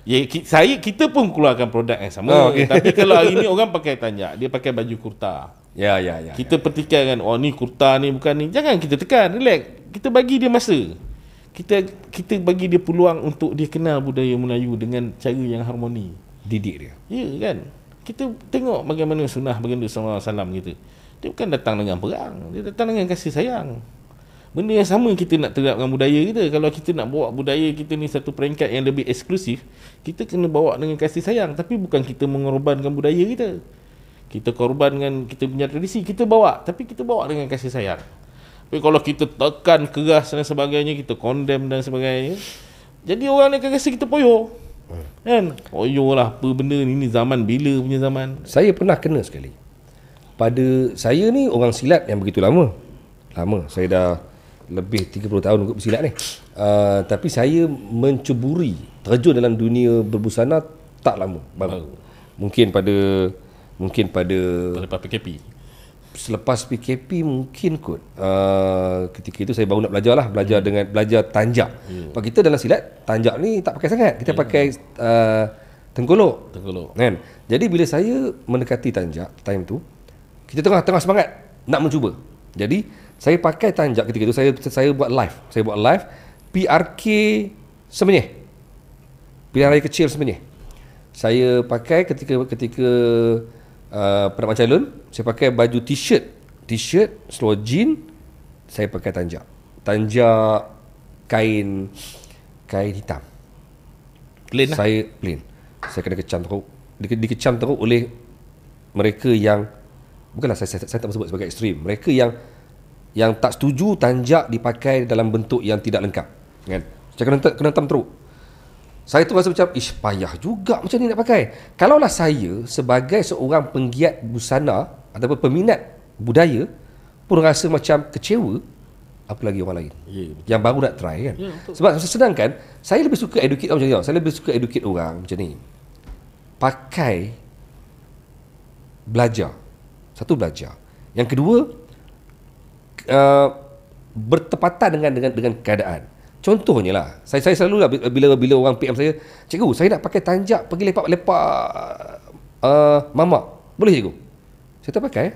kekek.
Kita pun keluarkan produk yang sama.
Okay.
Tapi kalau hari ni orang pakai tanjak, dia pakai baju kurta.
Ya.
Kita pertikaikan, oh ni kurta ni bukan ni. Jangan kita tekan, relax. Kita bagi dia masa. Kita bagi dia peluang untuk dia kenal budaya Melayu dengan cara yang harmoni.
Didik dia.
Ya kan? Kita tengok bagaimana sunnah baginda sallallahu alaihi wasallam kita. Dia bukan datang dengan perang, dia datang dengan kasih sayang. Benda yang sama kita nak terapkan budaya kita. Kalau kita nak bawa budaya kita ni satu peringkat yang lebih eksklusif, kita kena bawa dengan kasih sayang. Tapi bukan kita mengorbankan budaya kita. Kita korbankan kita punya tradisi, kita bawa. Tapi kita bawa dengan kasih sayang. Tapi kalau kita tekan keras dan sebagainya, kita condemn dan sebagainya, jadi orang ni akan rasa kita poyo. Kan? Poyo lah, apa benda ni zaman bila punya zaman.
Saya pernah kena sekali. Pada saya ni orang silat yang begitu lama. Saya dah lebih 30 tahun untuk bersilat ni. Tapi saya menceburi terjun dalam dunia berbusana tak lama baru. Mungkin pada
Lepas PKP.
selepas PKP mungkin kot. Ketika itu saya baru nak belajar tanjak. Sebab kita dalam silat tanjak ni tak pakai sangat. Kita pakai tengkolok. Kan? Jadi bila saya mendekati tanjak time tu, kita tengah semangat nak mencuba. Jadi saya pakai tanjak ketika itu, saya buat live PRK Semenyih, pilihan raya kecil Semenyih. Saya pakai ketika Perak Calon, saya pakai baju t-shirt, seluar jean, saya pakai tanjak kain hitam.
Plain lah.
Saya plain. Saya kena kecam teruk. Dikecam teruk oleh mereka yang, bukanlah saya tak sebut sebagai ekstrim, mereka yang tak setuju tanjak dipakai dalam bentuk yang tidak lengkap, kan? Saya kena hentam teruk. Saya tu rasa macam, payah juga macam ni nak pakai. Kalaulah saya sebagai seorang penggiat busana ataupun peminat budaya pun rasa macam kecewa, apalagi orang lain yang baru nak try, kan? Sebab sedangkan saya lebih suka educate orang macam ni. Saya lebih suka educate orang macam ni. Pakai, belajar. Satu, belajar. Yang kedua, bertepatan dengan keadaan. Contohnya lah, saya selalu lah bila orang PM saya, cikgu saya nak pakai tanjak pergi lepak mamak, boleh cikgu? Saya tak pakai,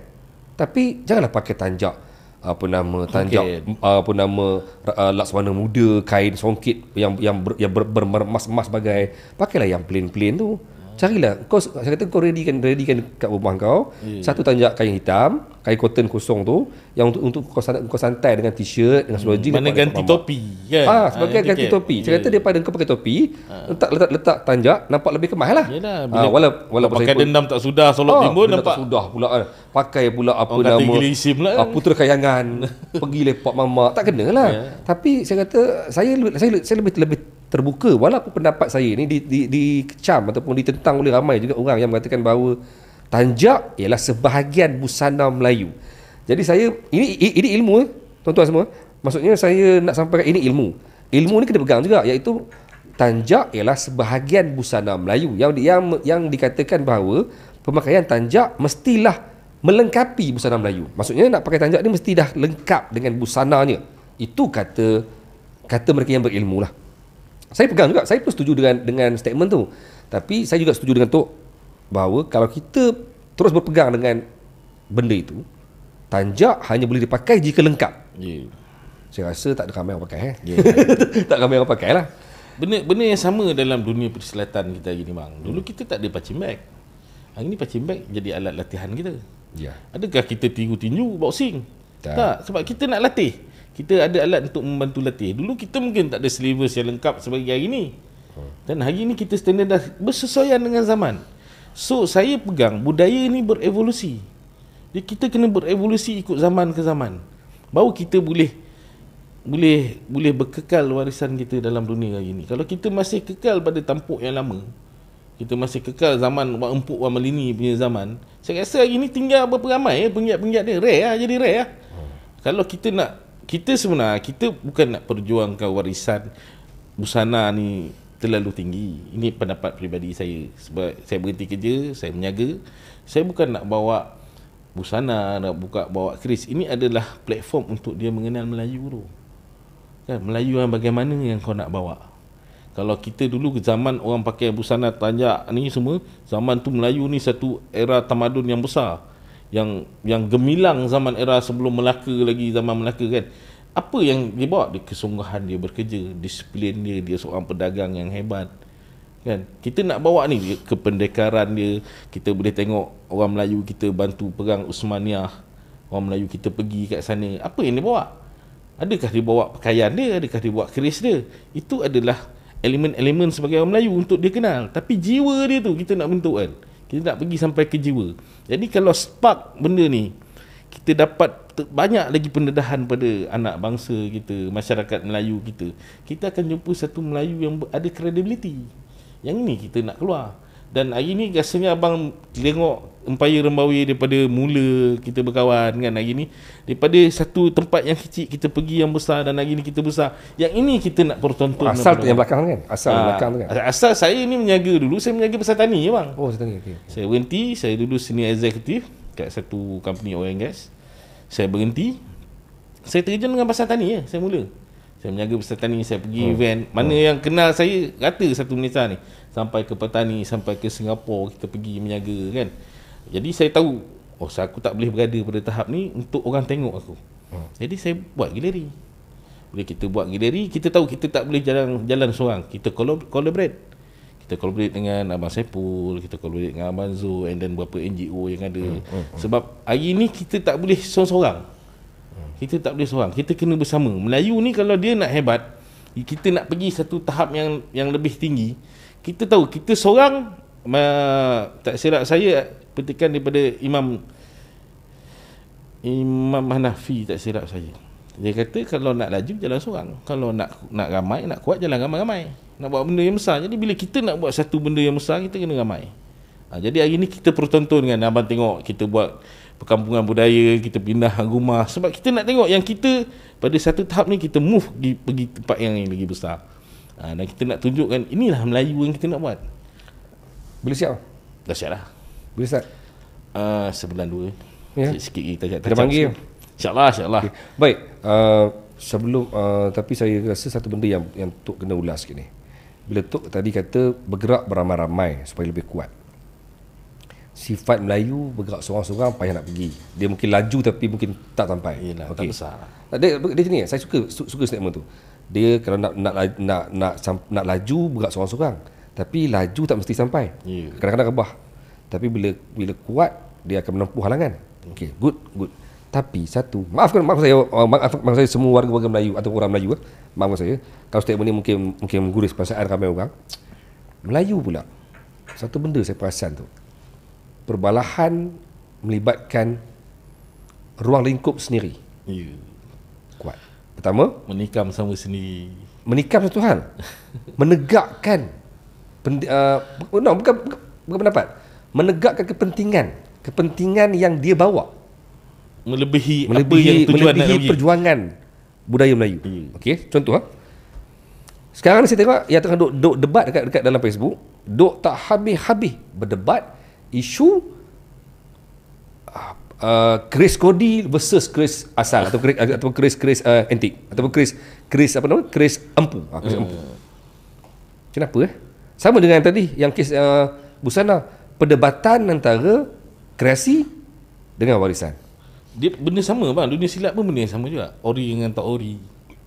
tapi janganlah pakai tanjak Laksamana Muda, kain songkit yang bermas-mas bagai. Pakailah yang plain tu. Carilah, saya kata kau readykan kat rumah kau satu tanjak kain hitam, kain cotton kosong tu, yang untuk kau santai dengan t-shirt, dengan seluar jeans.
Mana ganti topi kan?
Sebagai ganti topi. Saya kata daripada kau pakai topi, letak tanjak, nampak lebih kemas lah.
Yelah,
walaupun
pakai dendam tak sudah solat timbul nampak.
Tak sudah pula kan. Pakai pula Putera Kayangan pergi lepak mamak, tak kena lah. Tapi saya kata saya lebih terbuka, walaupun pendapat saya ni dikecam ataupun ditentang oleh ramai juga orang yang mengatakan bahawa tanjak ialah sebahagian busana Melayu. Jadi saya ini ilmu, tuan-tuan semua. Maksudnya saya nak sampaikan ini ilmu. Ilmu ni kena pegang juga, iaitu tanjak ialah sebahagian busana Melayu yang dikatakan bahawa pemakaian tanjak mestilah melengkapi busana Melayu. Maksudnya nak pakai tanjak ni mesti dah lengkap dengan busananya. Itu kata mereka yang berilmu lah. Saya pegang juga, saya pun setuju dengan statement tu. Tapi saya juga setuju dengan Tok bahawa kalau kita terus berpegang dengan benda itu, tanjak hanya boleh dipakai jika lengkap. Saya rasa tak ada ramai orang pakai. Tak ramai orang pakai lah.
Benda yang sama dalam dunia persilatan kita hari ni bang. Dulu kita tak ada punching bag. Hari ni punching bag jadi alat latihan kita. Adakah kita tiru tinju boxing? Tak. Sebab kita nak latih. Kita ada alat untuk membantu latih. Dulu kita mungkin tak ada syllabus yang lengkap sebagai hari ni. Dan hari ni kita standard dah bersesuaian dengan zaman. So saya pegang budaya ni berevolusi. Jadi kita kena berevolusi ikut zaman ke zaman. Baru kita boleh berkekal warisan kita dalam dunia hari ni. Kalau kita masih kekal pada tampuk yang lama, kita masih kekal zaman Wak Empuk Wak Melini punya zaman, saya rasa hari ni tinggal berapa ramai penggiat-penggiat dia. Jadi rare lah. Kalau kita sebenarnya kita bukan nak perjuangkan warisan busana ni terlalu tinggi. Ini pendapat peribadi saya. Sebab saya berhenti kerja, saya berniaga. Saya bukan nak bawa busana, nak bawa keris. Ini adalah platform untuk dia mengenal Melayu tu. Kan, Melayu yang bagaimana yang kau nak bawa. Kalau kita dulu zaman orang pakai busana tanjak ni semua, zaman tu Melayu ni satu era tamadun yang besar. Yang gemilang zaman era sebelum Melaka lagi, zaman Melaka kan. Apa yang dia bawa? Dia kesungguhan dia bekerja, disiplin dia seorang pedagang yang hebat. Kan? Kita nak bawa ni kependekaran dia. Kita boleh tengok orang Melayu kita bantu perang Uthmaniyah. Orang Melayu kita pergi kat sana. Apa yang dia bawa? Adakah dia bawa pakaian dia? Adakah dia bawa keris dia? Itu adalah elemen-elemen sebagai orang Melayu untuk dia kenal. Tapi jiwa dia tu kita nak bentuk kan. Kita nak pergi sampai ke jiwa. Jadi kalau spark benda ni, kita dapat banyak lagi pendedahan pada anak bangsa kita, masyarakat Melayu kita. Kita akan jumpa satu Melayu yang ada credibility. Yang ni kita nak keluar. Dan hari ni rasanya abang tengok Empire Rembawi daripada mula kita berkawan kan hari ni, daripada satu tempat yang kecil kita pergi yang besar, dan hari ni kita besar. Yang ini kita nak pertonton.
Asal tu yang belakang kan? Asal belakang tu kan?
Asal saya ni menjaga dulu, saya menjaga pasar tani je bang.
Oh, pasar tani, okey.
Saya berhenti, saya dulu senior executive kat satu company oil and gas. Saya berhenti, saya terjun dengan pasar tani ya, saya mula. Saya menjaga pasar tani, saya pergi event. Mana yang kenal saya rata satu Malaysia ni. Sampai ke petani, sampai ke Singapura kita pergi menjaga kan. Jadi saya tahu, aku tak boleh berada pada tahap ni untuk orang tengok aku. Jadi saya buat galeri. Bila kita buat galeri, kita tahu kita tak boleh jalan seorang. Kita collaborate. Kita collaborate dengan Abang Saipul, kita collaborate dengan Abang Zul, and then beberapa NGO yang ada. Sebab hari ni kita tak boleh seorang-seorang. Kita tak boleh seorang. Kita kena bersama. Melayu ni kalau dia nak hebat, kita nak pergi satu tahap yang lebih tinggi. Kita tahu kita seorang, tak silap saya petikan daripada Imam Hanafi, tak silap saya. Dia kata kalau nak laju jalan seorang, kalau nak ramai, nak kuat jalan ramai-ramai. Nak buat benda yang besar. Jadi bila kita nak buat satu benda yang besar, kita kena ramai. Jadi hari ni kita pertonton kan, abang tengok kita buat perkampungan budaya, kita pindah rumah. Sebab kita nak tengok yang kita pada satu tahap ni kita move pergi tempat yang lagi besar. Dan kita nak tunjukkan inilah Melayu yang kita nak buat.
Bila siap?
Dah siap dah.
Bila start?
Sebulan 2
ya?
Sikit lagi
kita panggil.
InsyaAllah.
Okay. Baik, sebelum tapi saya rasa satu benda yang Tok kena ulas sikit ni. Bila Tok tadi kata bergerak beramai-ramai supaya lebih kuat. Sifat Melayu bergerak seorang-seorang payah nak pergi. Dia mungkin laju tapi mungkin tak sampai.
Yelah, okay. Tak besar.
Dia sini, saya suka statement tu. Dia kalau nak laju bergerak seorang-seorang, tapi laju tak mesti sampai. Kadang-kadang rebah. Tapi bila kuat, dia akan menempuh halangan. Okey, good. Tapi satu, maafkan saya semua warga-warga Melayu atau orang Melayu, maafkan saya kalau statement ni mungkin mengguris perasaan ramai orang. Melayu pula, satu benda saya perasan tu, perbalahan melibatkan ruang lingkup sendiri. Kuat. Pertama,
menikam sama sendiri.
Menikam satu hal. Menegakkan bukan pendapat. Menegakkan kepentingan yang dia bawa. Melebihi perjuangan budaya Melayu. Okey, contoh sekarang ni saya tengok yang tengah duk debat dekat dalam Facebook, duk tak habis-habis berdebat isu keris kodi versus keris asal atau keris antik ataupun keris apa nama, keris empu. Kenapa sama dengan tadi yang kes busana, perdebatan antara kreasi dengan warisan.
Dia benda sama bang, dunia silat pun benda yang sama juga. Ori dengan tak ori,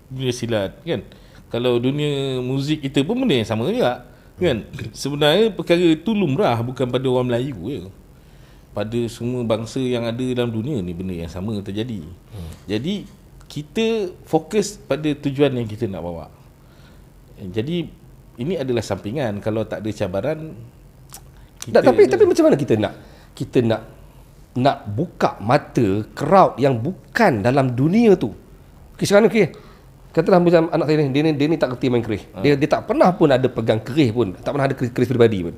dunia silat kan. Kalau dunia muzik kita pun benda yang sama juga kan. Sebenarnya perkara itu lumrah, bukan pada orang Melayu je. Pada semua bangsa yang ada dalam dunia ni benda yang sama terjadi. Jadi kita fokus pada tujuan yang kita nak bawa. Jadi ini adalah sampingan. Kalau tak ada cabaran
tapi macam mana kita nak buka mata crowd yang bukan dalam dunia tu. Sekarang katalah macam anak saya ni, dia ni tak kerti main keris. Dia tak pernah pun ada pegang keris pun, tak pernah ada keris peribadi pun.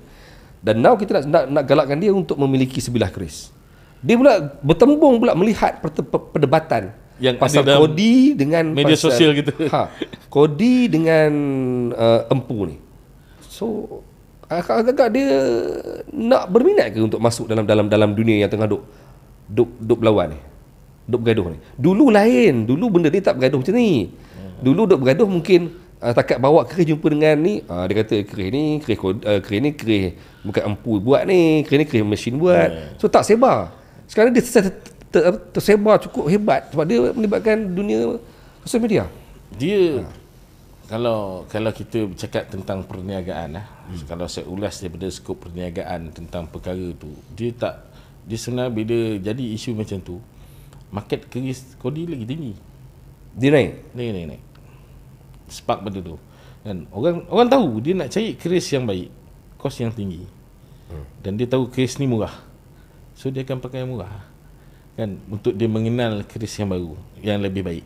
Dan now kita nak galakkan dia untuk memiliki sebilah keris. Dia pula bertembung pula melihat perdebatan
Yang
pasal
ada dalam
kodi dengan
media
pasal,
sosial kita.
Kodi dengan empu ni. So agak-agak dia nak berminat ke untuk masuk dalam dunia yang tengah duk berlawan ni, duk bergaduh ni. Dulu lain, dulu benda dia tak bergaduh macam ni. Dulu duk bergaduh mungkin takat bawa keris jumpa dengan ni, dia kata keris ni keris bukan empu buat ni, keris ni keris mesin buat. So tak sebar. Sekarang dia tersebar cukup hebat sebab dia melibatkan dunia sosial media.
Dia kalau kita bercakap tentang perniagaan kalau saya ulas daripada skop perniagaan tentang perkara tu, dia sebenarnya bila jadi isu macam tu, market keris kodi lagi tinggi.
Dia naik.
Spark benda tu. Dan orang tahu dia nak cari keris yang baik, kos yang tinggi. Dan dia tahu keris ni murah. So dia akan pakai yang murah. Kan, untuk dia mengenal keris yang baru, yang lebih baik.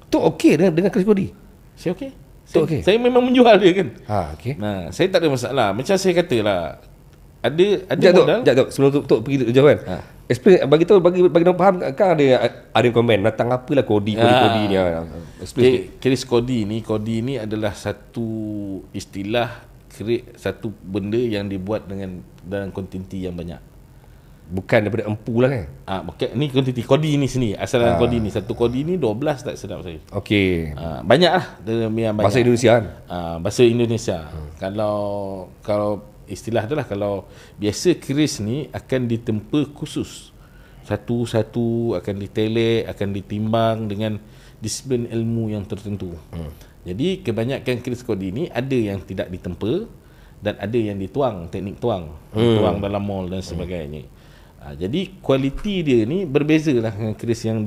Tu okey dengan keris kodi.
Saya okey.
Okey.
Saya memang menjual dia kan.
Okey.
Nah, saya tak ada masalah. Macam saya katalah, ada modal.
Sekejap, sebelum tu pergi jauh kan. Explain, bagi orang faham kan, ada yang komen datang apalah kodi ni. Explain.
Keris kodi ni adalah satu istilah, satu benda yang dibuat dalam kuantiti yang banyak.
Bukan daripada empu lah kan.
Bukan, ni kuantiti kodi ni sini. Asalan kodi ni, satu kodi ni 12 tak sedap saya.
Okey.
Banyak lah. Banyak.
Bahasa Indonesia kan.
Bahasa Indonesia. Kalau istilah adalah, kalau biasa keris ni akan ditempa khusus, satu-satu akan ditelek, akan ditimbang dengan disiplin ilmu yang tertentu. Jadi kebanyakan keris kodi ni ada yang tidak ditempa dan ada yang dituang, teknik tuang dalam mall dan sebagainya. Jadi kualiti dia ni berbeza lah dengan keris yang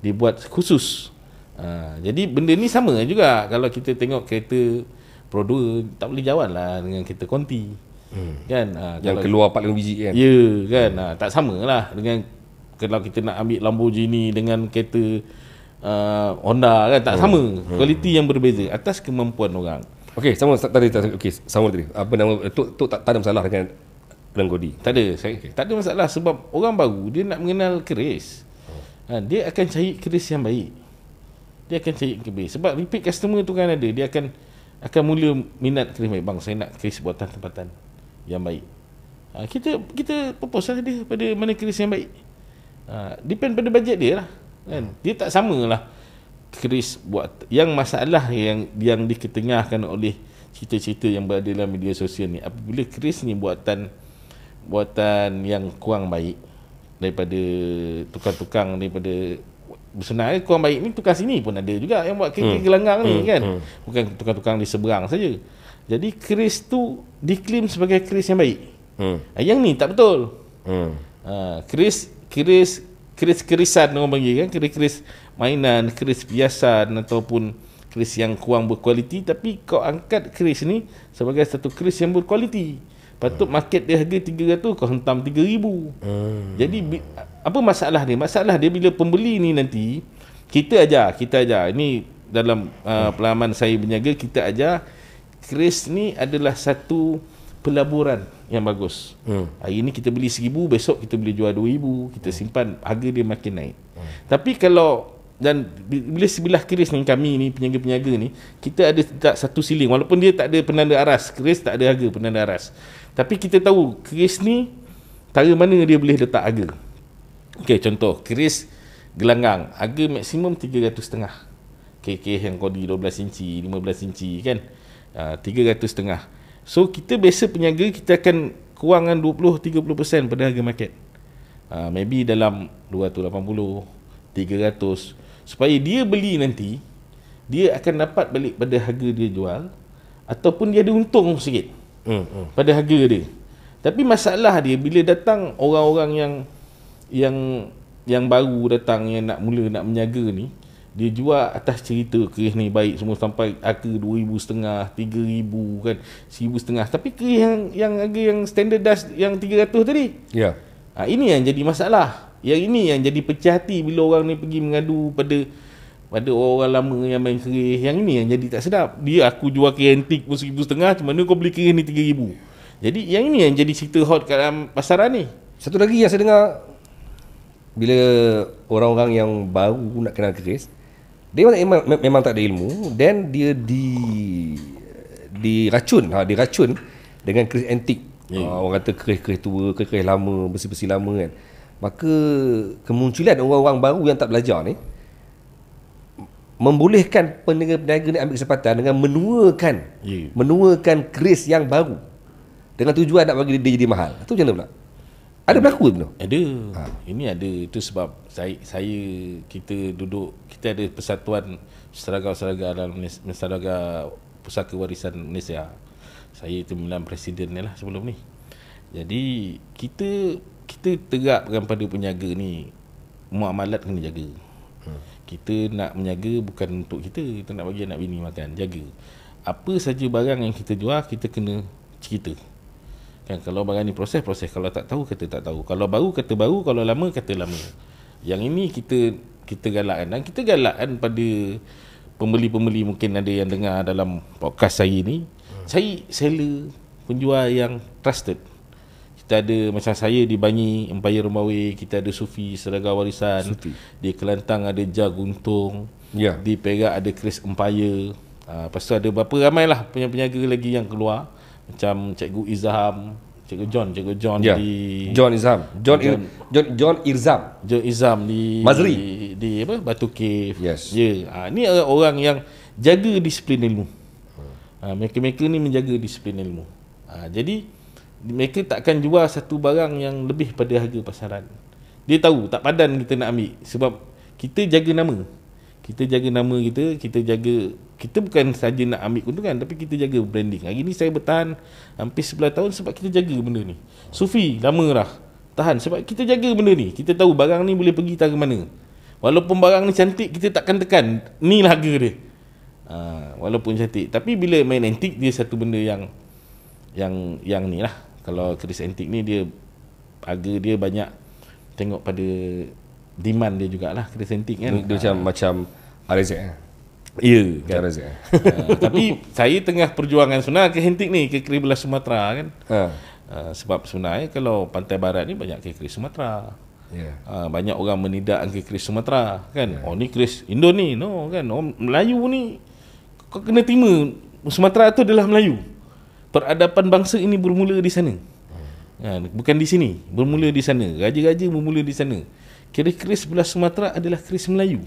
dibuat khusus. Jadi benda ni sama juga. Kalau kita tengok kereta Pro 2, tak boleh jawab lah dengan kereta Conti. Kan?
Yang keluar 4-5 biji kan.
Ya kan. Tak sama lah dengan kalau kita nak ambil Lamborghini dengan kereta Honda kan, tak sama. Kualiti yang berbeza atas kemampuan orang.
Okey, sama tadi. Apa nama tu tak ada masalah dengan kodi.
Tak ada, tak ada masalah sebab orang baru dia nak mengenal keris. Dia akan cari keris yang baik. Sebab repeat customer tu kan ada, dia akan mula minat keris baik. Bang, saya nak keris buatan tempatan yang baik. Kita propose lah dia pada mana keris yang baik. Depend pada bajet dia lah. Kan? Dia tak samalah keris buat yang masalah yang diketengahkan oleh cerita-cerita yang berada dalam media sosial ni. Apabila keris ni buatan yang kurang baik daripada tukang-tukang, daripada sebenarnya kurang baik ni tukang sini pun ada juga yang buat keris gelanggang ni kan. Bukan tukang-tukang di seberang saja. Jadi keris tu diklaim sebagai keris yang baik. Yang ni tak betul. Keris-kerisan orang panggil kan, keris mainan, keris biasan ataupun keris yang kurang berkualiti, tapi kau angkat keris ni sebagai satu keris yang berkualiti. Patut market dia harga 300, kau hentam 3,000. Jadi apa masalah dia? Masalah dia bila pembeli ni nanti kita ajar. Ini dalam pengalaman saya berniaga, kita ajar keris ni adalah satu pelaburan yang bagus. Hari ni kita beli 1,000, besok kita boleh jual 2,000, kita simpan, harga dia makin naik. Tapi kalau bila sebelah keris ni, kami ni peniaga-peniaga ni, kita ada tak satu siling, walaupun dia tak ada penanda aras, keris tak ada harga penanda aras, tapi kita tahu keris ni tara mana dia boleh letak harga. Okey, contoh keris gelanggang, harga maksimum 300.5. KK yang kodi 12 inci, 15 inci kan, 300.5. So kita biasa peniaga, kita akan kurangkan 20-30% pada harga market. Maybe dalam 280, 300, supaya dia beli nanti, dia akan dapat balik pada harga dia jual, ataupun dia ada untung sikit pada harga dia. Tapi masalah dia bila datang orang-orang yang baru datang, yang nak menjaga ni, dia jual atas cerita keris ni baik semua sampai harga 2,500, 3,000 kan, 1,500. Tapi keris yang harga yang standard das yang 300 tadi.
Ya.
Ini yang jadi masalah. Yang ini yang jadi pecah hati bila orang ni pergi mengadu pada orang lama yang main keris. Yang ini yang jadi tak sedap. Aku jual keris antik pun 1,500, macam mana kau beli keris ni 3,000. Jadi yang ini yang jadi cerita hot kat dalam pasaran ni.
Satu lagi yang saya dengar bila orang-orang yang baru nak kenal keris, dia memang tak ada ilmu, dan dia diracun dengan keris antik. Orang kata keris tua, keris lama, besi-besi lama kan. Maka kemunculan orang-orang baru yang tak belajar ni membolehkan peniaga-peniaga ni ambil kesempatan dengan menuakan keris yang baru dengan tujuan nak bagi dia jadi mahal. Itu macam mana pula? Ada berlaku tu?
Ada. Ini ada. Itu sebab kita duduk, kita ada persatuan Seraga dalam Seraga Pusaka Warisan Malaysia. Saya itu pimpinan presiden ni lah sebelum ni. Jadi kita tegakkan pada peniaga ni, muamalat kena jaga. Kita nak menjaga bukan untuk kita nak bagi anak bini makan, jaga. Apa saja barang yang kita jual, kita kena cerita. Kan, kalau barang ni proses, kalau tak tahu kata tak tahu. Kalau baru kata baru, kalau lama kata lama. Yang ini kita galakkan, dan kita galakkan pada pembeli-pembeli, mungkin ada yang dengar dalam podcast saya ni, cari seller penjual yang trusted. Kita ada macam saya di Banyi, Empire Rumbawe, kita ada Sufi Seraga Warisan. Di Kelantan ada Jaguntung. Di Perak ada Keris Empire. Lepas tu ada berapa ramai lah penyaga lagi yang keluar. Macam Cikgu Izham, Cikgu John di
John Irzam
di
Mazri,
di apa, Batu Cave. Ni orang yang jaga disiplin ilmu. Mereka ni menjaga disiplin ilmu. Jadi mereka takkan jual satu barang yang lebih pada harga pasaran. Dia tahu tak padan kita nak ambil, sebab kita jaga nama. Kita jaga, kita bukan saja nak ambil keuntungan, tapi kita jaga branding. Hari ni saya bertahan hampir 11 tahun sebab kita jaga benda ni. Sufi lama lah tahan sebab kita jaga benda ni. Kita tahu barang ni boleh pergi ke mana. Walaupun barang ni cantik, kita takkan tekan ni lah harga dia. Walaupun cantik, tapi bila main antik, dia satu benda yang ni lah. Kalau keris antik ni, dia harga dia banyak tengok pada demand dia jugalah. Keris antik kan
dia macam RZ.
Kan? Tapi saya tengah perjuangan sebenar ke antik ni, ke keris belah Sumatera kan. Sebab sebenarnya kalau pantai barat ni banyak ke keris Sumatera. Banyak orang menidak ke keris Sumatera kan. Ni keris Indo ni, no kan. Orang Melayu ni kau kena terima, Sumatera tu adalah Melayu. Peradaban bangsa ini bermula di sana. Bukan di sini, bermula di sana. Raja-raja bermula di sana. Keris-keris belah Sumatera adalah keris Melayu.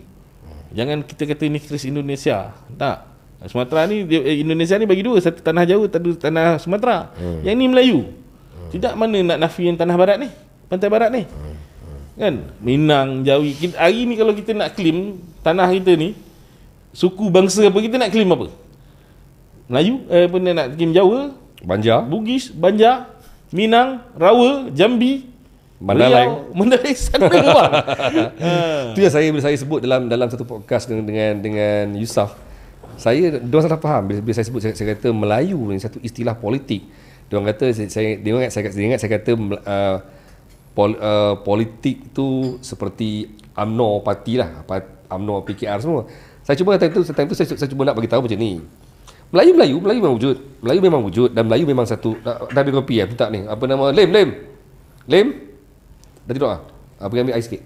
Jangan kita kata ni keris Indonesia. Tak. Sumatera ni, Indonesia ni bagi dua, satu tanah Jawa, satu tanah Sumatera. Yang ni Melayu. Tidak mana nak nafi yang tanah barat ni, pantai barat ni. Kan? Minang, Jawi. Hari ni kalau kita nak claim tanah kita ni, suku bangsa apa, kita nak claim apa? Melayu, nak claim Jawa,
Banjar,
Bugis, Banjar, Minang, Rawa, Jambi, Mandalay sana luar.
Itu yang saya sebut dalam satu podcast dengan Yusuf. Dia salah faham bila saya sebut, saya kata Melayu ni satu istilah politik. Dia kata saya kata politik tu seperti UMNO parti lah, UMNO PKR semua. Saya cuba time tu saya cuba nak bagi tahu macam ni. Melayu memang wujud. Melayu memang wujud, dan Melayu memang satu. Dah ambil kopi minta ni. Apa nama? Lem. Dah tidur ah? Pergi ambil air sikit.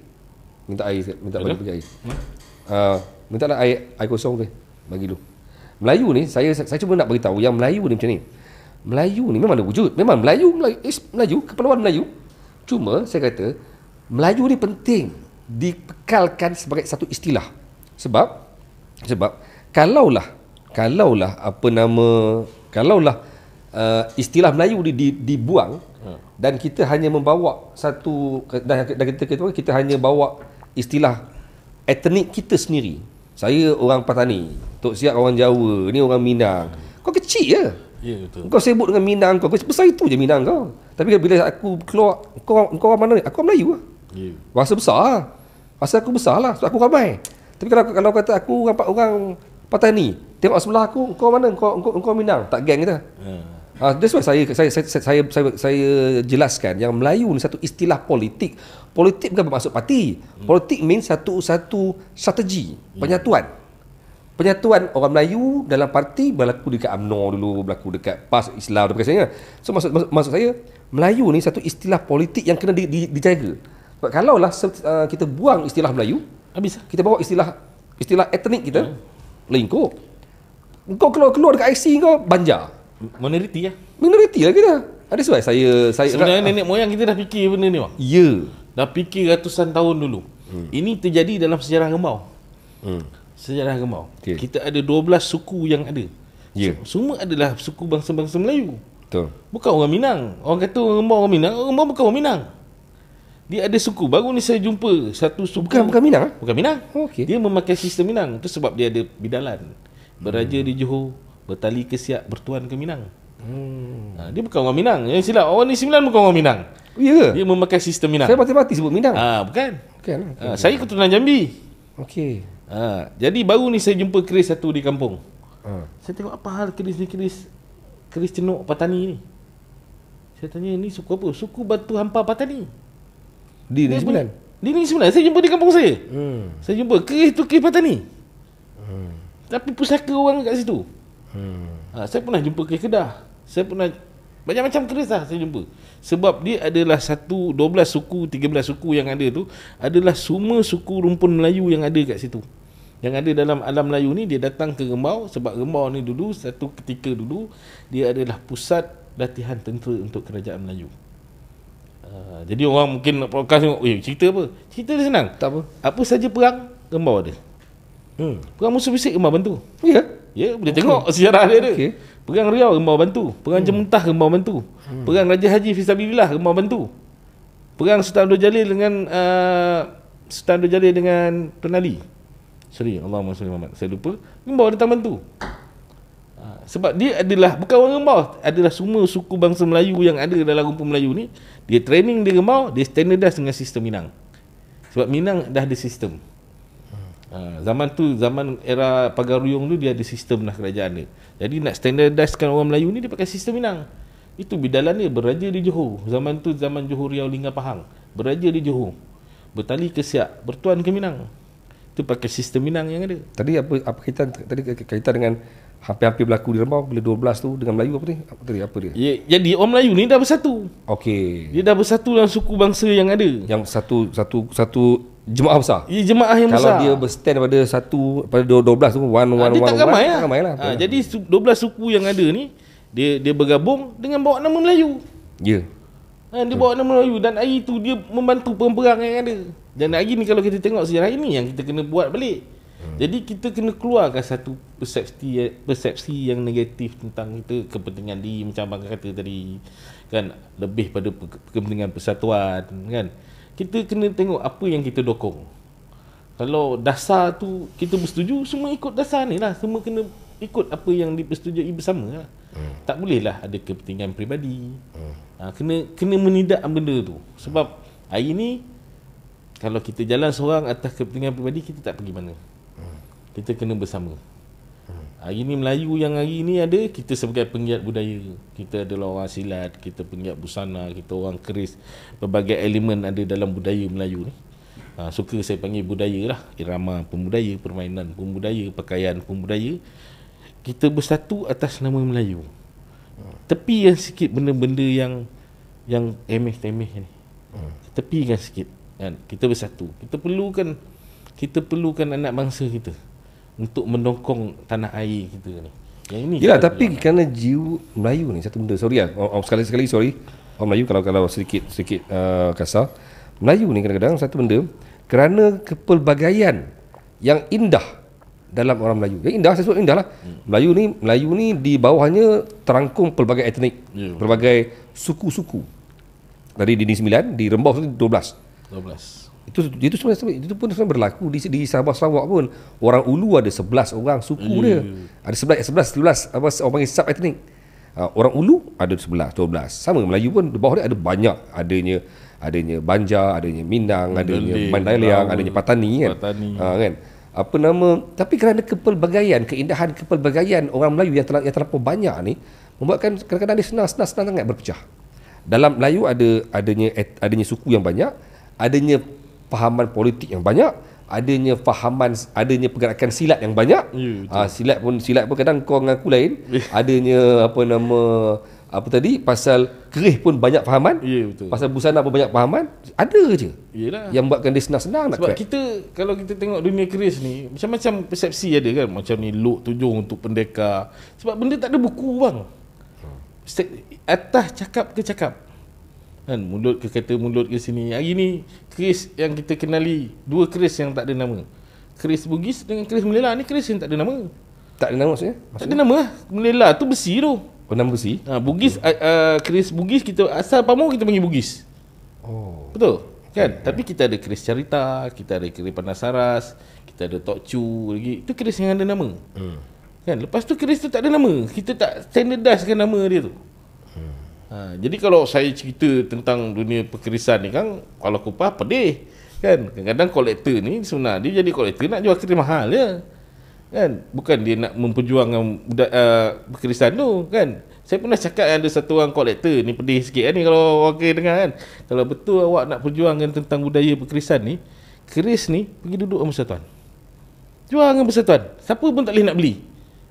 Minta air sikit. Minta bagi air. Minta nak air kosong ke? Bagi dulu. Melayu ni saya cuba nak bagi tahu yang Melayu ni macam ni. Melayu ni memang ada wujud. Memang Melayu, keperluan Melayu. Cuma saya kata Melayu ni penting dipekalkan sebagai satu istilah. Sebab kalaulah istilah Melayu dibuang dan kita hanya membawa satu, dan kita hanya bawa istilah etnik kita sendiri. Saya orang Patani, Tok Siap orang Jawa, ni orang Minang. Kau kecil je.
Betul.
Kau sibuk dengan Minang kau besar itu je Minang kau. Tapi bila aku keluar, kau orang mana ni? Aku orang Melayu lah. Rasa besar lah. Rasa aku besar lah sebab aku ramai. Tapi kalau kata aku orang Patani, tengok sebelah aku, kau mana? Kau Minang, tak geng kita. That's why saya jelaskan yang Melayu ni satu istilah politik. Politik bukan bermaksud parti. Politik means satu strategi, penyatuan orang Melayu dalam parti. Berlaku dekat UMNO dulu, berlaku dekat PAS Islam dan sebagainya. So maksud saya Melayu ni satu istilah politik yang kena dijaga. Sebab kalau lah kita buang istilah Melayu,
Habis.
kita bawa istilah etnik kita, lingkup. Kau keluar dekat IC kau Banjar.
Minoriti lah.
Minoriti lah kita. Ada sebab saya
Sebenarnya nenek moyang kita dah fikir benda ni bang.
Ya.
Dah fikir ratusan tahun dulu. Ini terjadi dalam sejarah Rembau. Sejarah Rembau.
Okay.
Kita ada 12 suku yang ada.
Ya.
Semua adalah suku bangsa-bangsa Melayu.
Betul.
Bukan orang Minang. Orang kata orang Rembau orang Minang. Orang Rembau bukan orang Minang. Dia ada suku. Baru ni saya jumpa satu suku.
Bukan Minang ah?
Bukan Minang.
Okey.
Dia memakai sistem Minang. Itu sebab dia ada bidalan. Beraja di Johor, bertali ke Siak, bertuan ke Minang. Dia bukan orang Minang. Yang silap. Orang ni 9 bukan orang Minang.
Ya.
Dia memakai sistem Minang.
Saya mati-mati sebut Minang.
Bukan.
Bukan.
Saya keturunan Jambi.
Okey.
Jadi baru ni saya jumpa keris satu di kampung. Saya tengok apa hal keris ni, keris cenuk Patani ni. Saya tanya, ni suku apa? Suku Batu Hampa Patani.
Di Negeri Sembilan.
Di Negeri Sembilan. Saya jumpa di kampung saya. Saya jumpa keris tu keris Patani. Tapi pusaka orang kat situ. Saya pernah jumpa keris Kedah. Saya pernah macam-macam keris lah saya jumpa. Sebab dia adalah 12 suku, 13 suku yang ada tu adalah semua suku rumpun Melayu yang ada kat situ. Yang ada dalam alam Melayu ni, dia datang ke Rembau sebab Rembau ni dulu satu ketika dulu dia adalah pusat latihan tentera untuk kerajaan Melayu. Jadi orang mungkin nak podcast tengok, cerita apa? Cerita dia senang.
Tak apa.
Apa saja perang, Rembau ada. Perang musuh bisik, Rembau bantu.
Ya.
Ya, boleh tengok sejarah dia ada.
Okey.
Perang Riau, Rembau bantu. Perang Jemuntah, Rembau bantu. Perang Raja Haji Fisabilillah, Rembau bantu. Perang Sultan Abdul Jalil dengan Tun Ali. Sorry, Allahumma salli Muhammad. Saya lupa. Rembau datang bantu. Sebab dia adalah bukan orang Rembau, adalah semua suku bangsa Melayu yang ada dalam rumpun Melayu ni. Dia training di Rembau, dia standardise dengan sistem Minang. Sebab Minang dah ada sistem. Zaman tu, zaman era Pagar Ruyung tu, dia ada sistem lah kerajaan dia. Jadi nak standardisekan orang Melayu ni, dia pakai sistem Minang. Itu bidalan dia, beraja di Johor. Zaman tu zaman Johor Riau Lingga Pahang. Beraja di Johor, bertali ke Siak, bertuan ke Minang. Itu pakai sistem Minang yang ada.
Tadi apa kaitan dengan hampir-hampir berlaku di Rembau bila 12 tu dengan Melayu apa dia?
Ya, jadi orang Melayu ni dah bersatu.
Okey.
Dia dah bersatu dalam suku bangsa yang ada.
Yang satu jemaah besar.
Ya, jemaah yang
Kalau
besar.
dia berstand pada 12 tu
dia tak ramai lah.
Tak ramai lah.
Jadi 12 suku yang ada ni, dia bergabung dengan bawa nama Melayu.
Ya.
Dia bawa nama Melayu dan hari tu dia membantu perang yang ada. Dan hari ni kalau kita tengok sejarah ini yang kita kena buat balik. Jadi kita kena keluarkan satu persepsi yang negatif tentang kita, kepentingan diri macam abang kata tadi kan, lebih pada kepentingan persatuan kan. Kita kena tengok apa yang kita dokong. Kalau dasar tu kita bersetuju, semua ikut dasar ni lah. Semua kena ikut apa yang dipersetujui bersama lah. Tak boleh lah ada kepentingan peribadi. Kena menidak benda tu. Sebab hari ni kalau kita jalan seorang atas kepentingan peribadi, kita tak pergi mana. Kita kena bersama. Hari ni Melayu yang hari ni ada, kita sebagai penggiat budaya. Kita adalah orang silat, kita penggiat busana, kita orang keris. Berbagai elemen ada dalam budaya Melayu ni. Suka saya panggil budaya lah. Irama pembudaya, permainan pembudaya, pakaian pembudaya. Kita bersatu atas nama Melayu. Tepikan sikit benda-benda yang temeh-temeh ni. Tepikan sikit kan? Kita bersatu. Kita perlukan anak bangsa kita untuk mendongkong tanah air kita ni. Yang ini
yalah, tapi kerana jiwa Melayu ni satu benda, sorry lah, sekali sorry orang Melayu kalau sedikit kasar. Melayu ni kadang-kadang satu benda, kerana kepelbagaian yang indah dalam orang Melayu. Yang indah, saya sebut indah lah. Melayu ni di bawahnya terangkum pelbagai etnik, pelbagai suku-suku. Dari Dini 9, di Rembau tu 12. Itu pun sebenarnya berlaku di Sabah Sarawak pun. Orang Ulu ada 11 orang suku dia. Ada 11 orang panggil sub etnik. Orang Ulu ada 11, 12. Sama Melayu pun di bawah dia ada banyak. Adanya Banjar, adanya Minang, adanya Mandailing, adanya Patani kan. Kan. Tapi kerana keindahan kepelbagaian orang Melayu yang terlampau banyak ni, membuatkan kadang-kadang dia senang sangat berpecah. Dalam Melayu adanya suku yang banyak, adanya fahaman politik yang banyak, adanya pergerakan silat yang banyak. Silat pun kadang kau mengaku lain. Adanya apa tadi, pasal keris pun banyak fahaman.
Ya, betul.
Pasal busana pun banyak fahaman. Ada je
Yelah.
yang buatkan dia senang-senang nak
Sebab
crack.
kalau kita tengok dunia keris ni, macam-macam persepsi ada kan. Macam ni look tujuh untuk pendekar. Sebab benda tak ada buku bang. Atas cakap ke cakap kan, mulut ke kata mulut ke sini. Hari ni keris yang kita kenali, dua keris yang tak ada nama. Keris Bugis dengan keris Melela ni keris yang tak ada nama.
Tak ada nama maksudnya?
Tak ada nama lah. Melela tu besi tu.
Oh, nama besi?
Bugis, keris Bugis kita asal pamor kita panggil Bugis.
Oh.
Betul kan? Tapi kita ada keris Carita, kita ada keris Panasaras, kita ada Tok Chu lagi. Itu keris yang ada nama. Kan? Lepas tu keris tu tak ada nama. Kita tak standardizkan nama dia tu. Jadi kalau saya cerita tentang dunia perkerisan ni kan, kalau kupah pedih kan. Kadang-kadang kolektor ni sebenarnya dia jadi kolektor nak jual keris mahal je kan, bukan dia nak memperjuangkan perkerisan tu kan. Saya pernah cakap ada satu orang kolektor ni, pedih sikit kan ni kalau wakil dengar kan. Kalau betul awak nak perjuangkan tentang budaya perkerisan ni, keris ni pergi duduk dengan persatuan, jual dengan persatuan, siapa pun tak boleh nak beli.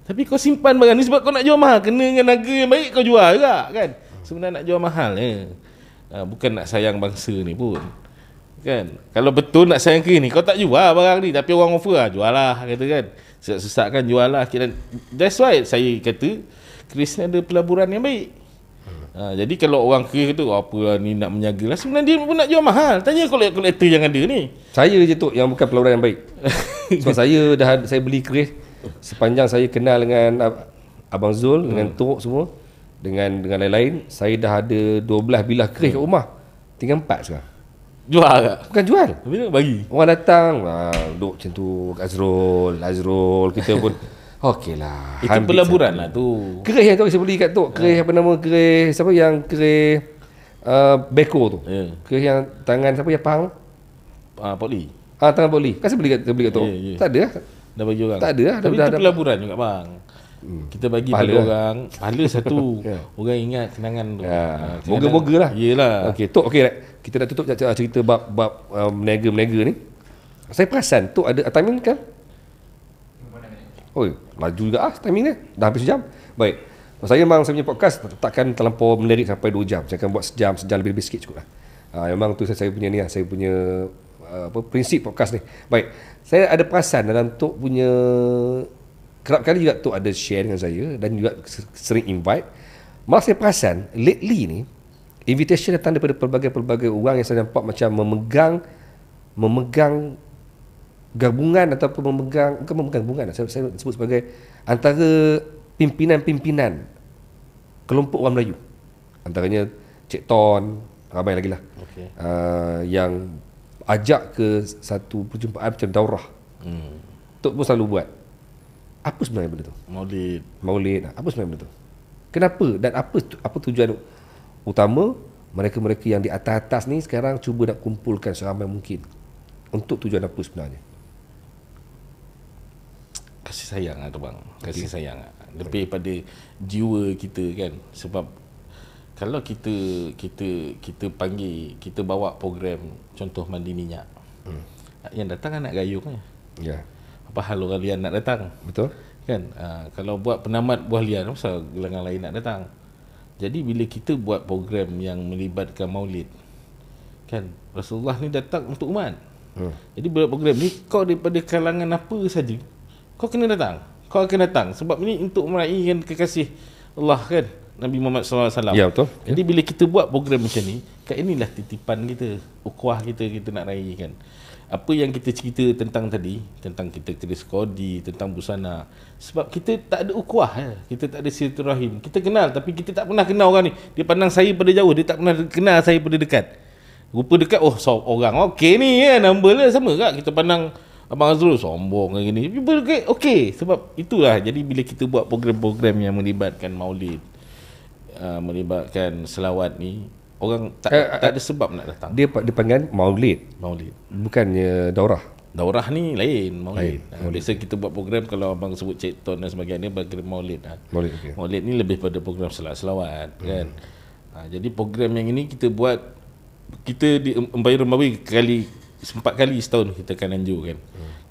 Tapi kau simpan barang ni sebab kau nak jual mahal, kena dengan harga yang baik kau jual juga kan. Sebenarnya nak jual mahal bukan nak sayang bangsa ni pun kan. Kalau betul nak sayang keris ni, kau tak jual barang ni, tapi orang offer jual lah kata kan. Sesak kan jual lah. That's why saya kata keris ni ada pelaburan yang baik. Jadi kalau orang keris tu apa lah ni nak menyaga lah, sebenarnya dia pun nak jual mahal. Tanya kolektor yang ada ni.
Saya je tu yang bukan pelaburan yang baik. Sebab saya beli keris sepanjang saya kenal dengan Abang Zul, dengan Tok semua, dengan lain-lain. Saya dah ada 12 bilah keris kat rumah. Tinggal 4 sekarang.
Jual tak?
Bukan jual.
Tapi nak bagi.
Orang datang, duduk macam tu, Azrul, kita pun okeylah.
Itu pelaburan lah tu.
Keris yang tu saya beli kat tu, keris apa nama, keris siapa yang keris Beko tu. Keris yang tangan siapa yang Pahang?
Pak Lee.
Tangan Poli. Kan saya beli kat tu. Tak ada lah.
Dah bagi orang.
Tak ada lah.
Tapi itu pelaburan juga bang. Kita bagi pada orang pahala satu. Orang ingat kenangan tu.
Moga-moga lah.
Yelah.
Okey, Tok, kita dah tutup cerita bab menega-menega ni. Saya perasan Tok ada timing kan? Oi, laju juga timing dia. Dah hampir sejam. Baik. Saya punya podcast takkan terlampau melirik sampai 2 jam. Saya akan buat sejam lebih sikit cukup lah. Memang tu saya punya ni lah, saya punya prinsip podcast ni. Baik. Saya ada perasan dalam Tok punya, kerap kali juga Tok ada share dengan saya dan juga sering invite. Malah saya perasan lately ni invitation datang daripada pelbagai-pelbagai orang yang saya nampak macam memegang gabungan ataupun bukan memegang gabungan, saya sebut sebagai antara pimpinan-pimpinan kelompok orang Melayu. Antaranya Cik Ton, ramai lagi lah. Yang ajak ke satu perjumpaan macam daurah. Tok pun selalu buat. Apa sebenarnya benda tu? Maulid. Apa sebenarnya benda tu? Kenapa dan apa tujuan utama mereka-mereka yang di atas-atas ni sekarang cuba nak kumpulkan seramai mungkin? Untuk tujuan apa sebenarnya?
Kasih sayang lah tu bang. Kasih sayang lah. Lebih pada jiwa kita kan. Sebab kalau kita panggil, kita bawa program contoh mandi minyak, yang datang anak gayung kan.
Ya.
Apa hal orang lian nak datang?
Betul.
Kan? Kalau buat penamat buah lian, pasal gelangan lain nak datang. Jadi bila kita buat program yang melibatkan maulid, kan, Rasulullah ni datang untuk umat. Jadi buat program ni, kau daripada kalangan apa saja, kau kena datang. Kau akan datang. Sebab ni untuk meraihkan kekasih Allah kan, Nabi Muhammad SAW.
Ya, betul.
Jadi bila kita buat program macam ni, kat inilah titipan kita, ukhuwah kita nak raikan. Apa yang kita cerita tentang tadi, tentang kita keris kodi, tentang busana. Sebab kita tak ada ukhuwah, kita tak ada silaturahim. Kita kenal tapi kita tak pernah kenal orang ni. Dia pandang saya pada jauh, dia tak pernah kenal saya pada dekat. Rupa dekat, orang okey ni kan, number lah sama tak? Kita pandang Abang Azrul sombong kayak gini. Rupa dekat okey. Sebab itulah, jadi bila kita buat program-program yang melibatkan maulid, melibatkan selawat ni, orang tak ada sebab nak datang.
Dia panggil maulid. Bukannya daurah.
Daurah ni lain, maulid. Biasa kita buat program, kalau abang sebut Cik Ton dan sebagainya, program maulid. Maulid ni lebih pada program selawat kan. Jadi program yang ini kita buat, kita di Embayi Rembawi 4 kali setahun kita akan anjurkan.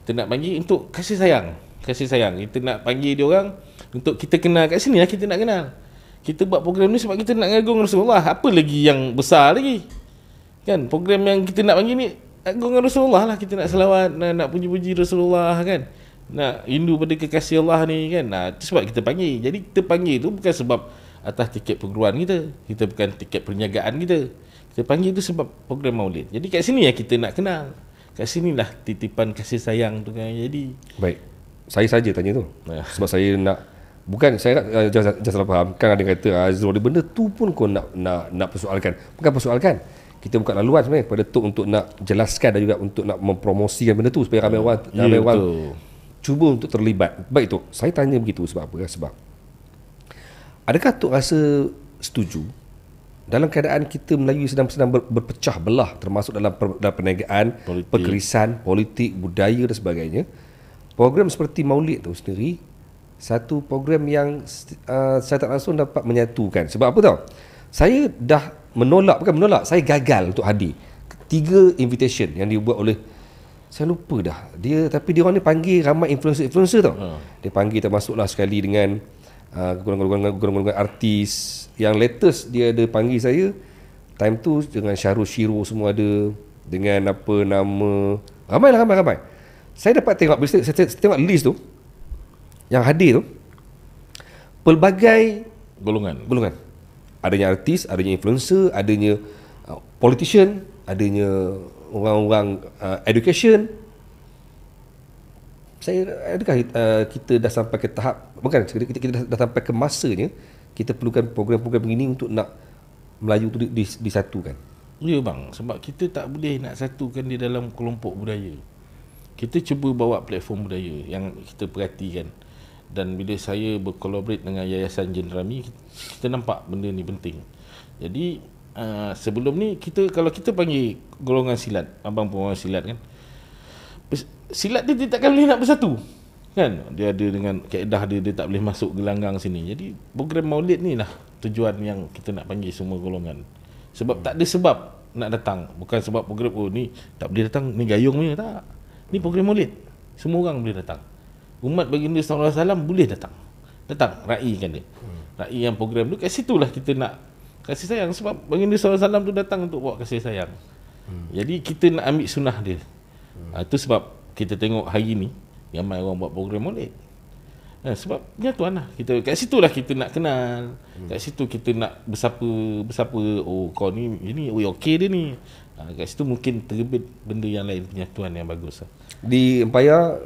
Kita nak panggil untuk kasih sayang. Kita nak panggil dia orang untuk kita kenal kat sini lah, kita nak kenal. Kita buat program ni sebab kita nak ngagung Rasulullah. Apa lagi yang besar lagi? Kan, program yang kita nak panggil ni agung Rasulullah lah. Kita nak selawat, nak puji-puji Rasulullah kan. Nak rindu pada kekasih Allah ni kan. Itu sebab kita panggil. Jadi kita panggil tu bukan sebab atas tiket perguruan kita. Kita bukan tiket perniagaan kita. Kita panggil tu sebab program Maulid. Jadi kat sini ya kita nak kenal. Kat sinilah titipan kasih sayang tu kan jadi.
Baik. Saya saja tanya tu. Sebab saya nak, bukan saya jangan salah faham. Kan ada kata Azrul, benda tu pun kau nak persoalkan. Bukan persoalkan. Kita buka laluan sebenarnya pada Tok untuk nak jelaskan dan juga untuk nak mempromosikan benda tu supaya ramai orang cuba untuk terlibat. Baik Tok, saya tanya begitu sebab apa? Sebab adakah Tok rasa setuju dalam keadaan kita Melayu sedang berpecah belah, termasuk dalam perniagaan, perkerisan, politik, budaya dan sebagainya, program seperti Maulid tu sendiri satu program yang saya tak langsung dapat menyatukan. Sebab apa tau? Saya dah bukan menolak, saya gagal untuk hadir 3 invitation yang dibuat oleh, saya lupa dah dia, tapi dia orang ni panggil ramai influencer tau. Dia panggil termasuklah sekali dengan golongan-golongan artis. Yang latest dia ada panggil saya time tu dengan Syahrul Shiro semua ada, dengan apa nama, ramai. Saya dapat tengok, bila saya tengok list tu yang hadir tu, pelbagai golongan. Adanya artis, adanya influencer, adanya politician, adanya orang-orang education. Adakah kita dah sampai ke tahap, bukan, kita dah sampai ke masanya kita perlukan program-program begini untuk nak Melayu tu disatukan?
Ya bang, sebab kita tak boleh nak satukan di dalam kelompok budaya. Kita cuba bawa platform budaya yang kita perhatikan. Dan bila saya berkolaborate dengan Yayasan Jenderami, kita nampak benda ni penting. Jadi sebelum ni kalau kita panggil golongan silat, abang pun orang silat kan, silat dia takkan boleh nak bersatu kan. Dia ada dengan kaedah dia tak boleh masuk gelanggang sini. Jadi program Maulid ni lah tujuan yang kita nak panggil semua golongan. Sebab tak ada sebab nak datang. Bukan sebab program ni tak boleh datang, ni gayung punya, tak. Ni program Maulid, semua orang boleh datang. Umat baginda sallallahu alaihi wasallam boleh datang raikan dia. Rai yang program tu kat situlah kita nak kasih sayang. Sebab baginda sallallahu alaihi wasallam tu datang untuk bawa kasih sayang. Jadi kita nak ambil sunnah dia. Itu sebab kita tengok hari ni ramai orang buat program Maulid. Sebab tuan lah, kita kat situlah kita nak kenal. Kat situ kita nak bersapa. Oh kau ni ini, oh okey dia ni. Kat situ mungkin terbit benda yang lain, penyatuan yang bagus.
Di Empayar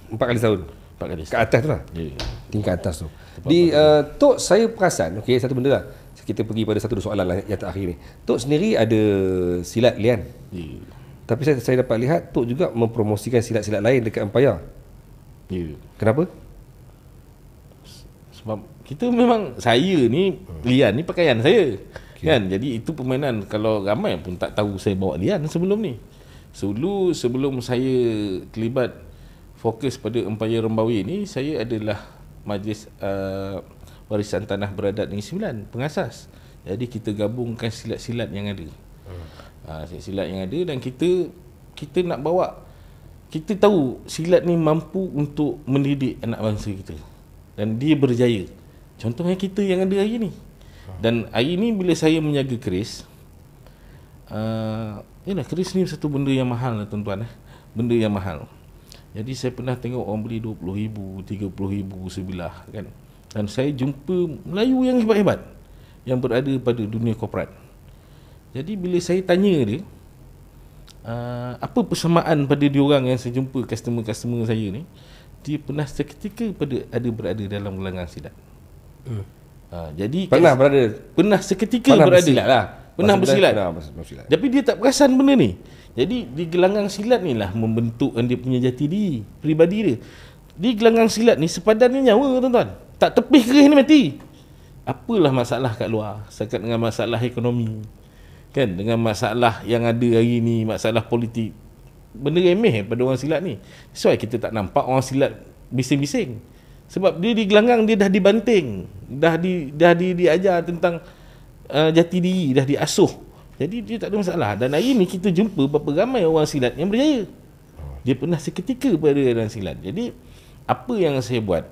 4 kali setahun.
4 kali
kat atas tu lah. Tingkat atas tu. Di Tok, saya perasan, okey, satu benda lah. Kita pergi pada satu soalan lah yang terakhir ni. Tok sendiri ada silat lian. Tapi saya dapat lihat Tok juga mempromosikan silat-silat lain dekat Empayar. Kenapa? Sebab kita memang, saya ni lian ni pakaian saya. Kan? Jadi itu permainan, kalau ramai pun tak tahu saya bawa lian sebelum ni. Sebelum saya terlibat fokus pada Empayar Rembawi ni, saya adalah Majlis Warisan Tanah Beradat Negeri Sembilan, pengasas. Jadi kita gabungkan silat-silat yang ada. Silat yang ada, dan kita nak bawa, kita tahu silat ni mampu untuk mendidik anak bangsa kita, dan dia berjaya. Contohnya kita yang ada hari ni. Dan hari ni bila saya menjaga keris, keris ni satu benda yang mahal lah tuan-tuan. Benda yang mahal. Jadi saya pernah tengok orang beli 20,000, 30,000 sebilah kan. Dan saya jumpa Melayu yang hebat-hebat yang berada pada dunia korporat. Jadi bila saya tanya dia, apa persamaan pada diorang yang saya jumpa, customer-customer saya ni, dia pernah seketika berada dalam gelanggang silat. Jadi pernah seketika berada bersilat lah. Pernah bersilat. Tapi dia tak perasan benda ni. Jadi di gelanggang silat ni lah membentuk dia punya jati diri peribadi dia. Di gelanggang silat ni sepadannya nyawa tuan-tuan. Tak tepih kerih ni mati. Apalah masalah kat luar sekat dengan masalah ekonomi, kan, dengan masalah yang ada hari ni, masalah politik, benda remeh pada orang silat ni. So kita tak nampak orang silat bising-bising. Sebab dia di gelanggang dia dah dibanting, dah diajar tentang jati diri, dah diasuh. Jadi dia tak ada masalah. Dan hari ni kita jumpa berapa ramai orang silat yang berjaya. Dia pernah seketika berada dalam silat. Jadi apa yang saya buat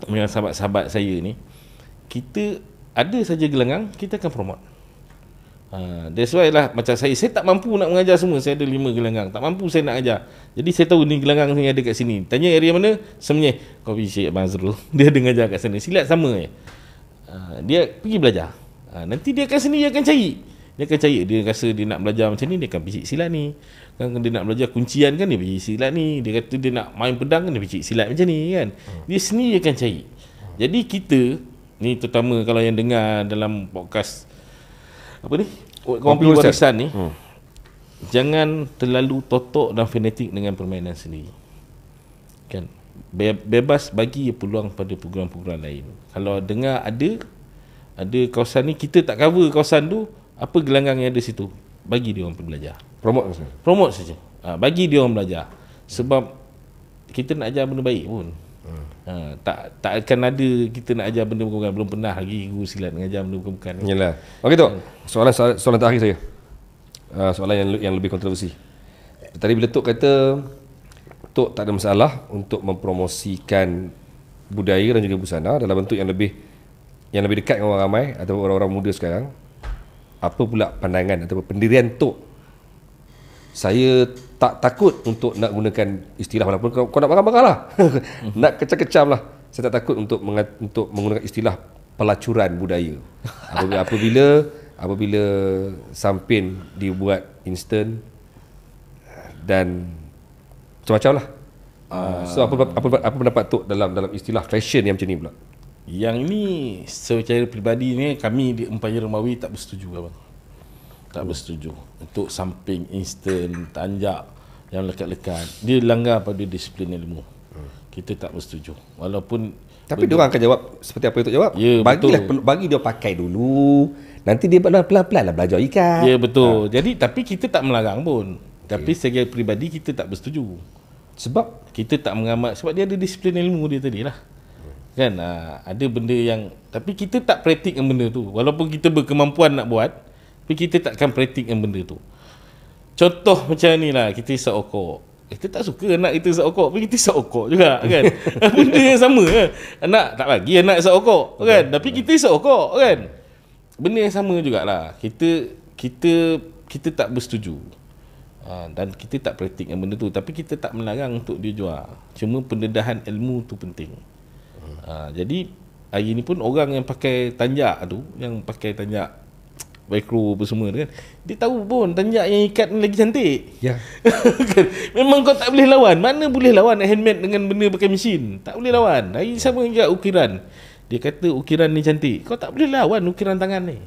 dengan sahabat-sahabat saya ni,
kita ada saja gelanggang, kita akan promote. That's why lah macam saya tak mampu nak mengajar semua. Saya ada 5 gelanggang, tak mampu saya nak ajar. Jadi saya tahu ni gelanggang ni ada kat sini. Tanya area mana, semuanya kau pergi Syekh Mazrul. Dia ada mengajar kat sana. Silat sama je. Dia pergi belajar. Nanti dia akan sendiri akan cari. Dia akan cari, dia rasa dia nak belajar macam ni, dia akan pergi silat ni. Kan dia nak belajar kuncian kan, dia pergi silat ni. Dia kata dia nak main pedang kan, dia pergi silat macam ni kan. Dia sendiri akan cari. Jadi kita ni, terutama kalau yang dengar dalam podcast apa ni, Kopi Warisan ni, jangan terlalu totok dan fanatik dengan permainan sendiri. Kan? Bebas bagi peluang pada program-program lain. Kalau dengar ada kawasan ni, kita tak cover kawasan tu, apa gelanggang yang ada situ, bagi dia orang pergi belajar. Promote saja. Bagi dia orang belajar. Sebab kita nak ajar benda baik pun. Tak akan ada kita nak ajar benda bukan. Belum pernah lagi guru silat mengajar benda bukan.
Yalah. Okey tu. Soalan terakhir saya. Soalan yang lebih kontroversi. Tadi bila Tok kata Tok tak ada masalah untuk mempromosikan budaya dan juga busana dalam bentuk yang lebih dekat dengan orang ramai atau orang-orang muda sekarang. Apa pula pandangan atau pendirian Tok? Saya tak takut untuk nak gunakan istilah, walaupun kau nak marah-marah lah. Nak kecam-kecam lah. Saya tak takut untuk menggunakan istilah pelacuran budaya. Apabila sampin dibuat instan dan macam-macam lah. So apa pendapat Tok dalam istilah fashion yang macam ni pula?
Yang ni secara peribadi ni, kami di Empayar Romawi tak bersetuju abang. Tak bersetuju untuk samping instan, tanjak yang lekat-lekat. Dia langgar pada disiplin ilmu. Kita tak bersetuju. Walaupun
tapi dia orang akan jawab seperti apa yang Tok jawab.
Ya,
bagi dia pakai dulu. Nanti dia pelan-pelan lah belajar ikat.
Ya, betul. Jadi tapi kita tak melarang pun. Tapi secara peribadi kita tak bersetuju. Sebab kita tak mengamat, sebab dia ada disiplin ilmu dia tadi lah. Kan, ada benda yang, tapi kita tak praktik yang benda tu. Walaupun kita berkemampuan nak buat, tapi kita takkan praktik yang benda tu. Contoh macam ni lah, kita isap okok. Kita tak suka anak kita isap okok, tapi kita isap okok juga kan. Benda yang sama kan. Anak tak bagi anak isap okok kan, tapi kita isap okok kan. Benda yang sama jugalah. Kita tak bersetuju. Dan kita tak praktik yang benda tu, tapi kita tak melarang untuk dia jual. Cuma pendedahan ilmu tu penting. Jadi hari ni pun orang yang pakai tanjak tu, yang pakai tanjak velcro apa semua kan, dia tahu pun tanjak yang ikat ni lagi cantik. Ya. Kan? Memang kau tak boleh lawan. Mana boleh lawan handmade dengan benda pakai mesin? Tak boleh lawan. Hari sama juga ukiran. Dia kata ukiran ni cantik. Kau tak boleh lawan ukiran tangan ni.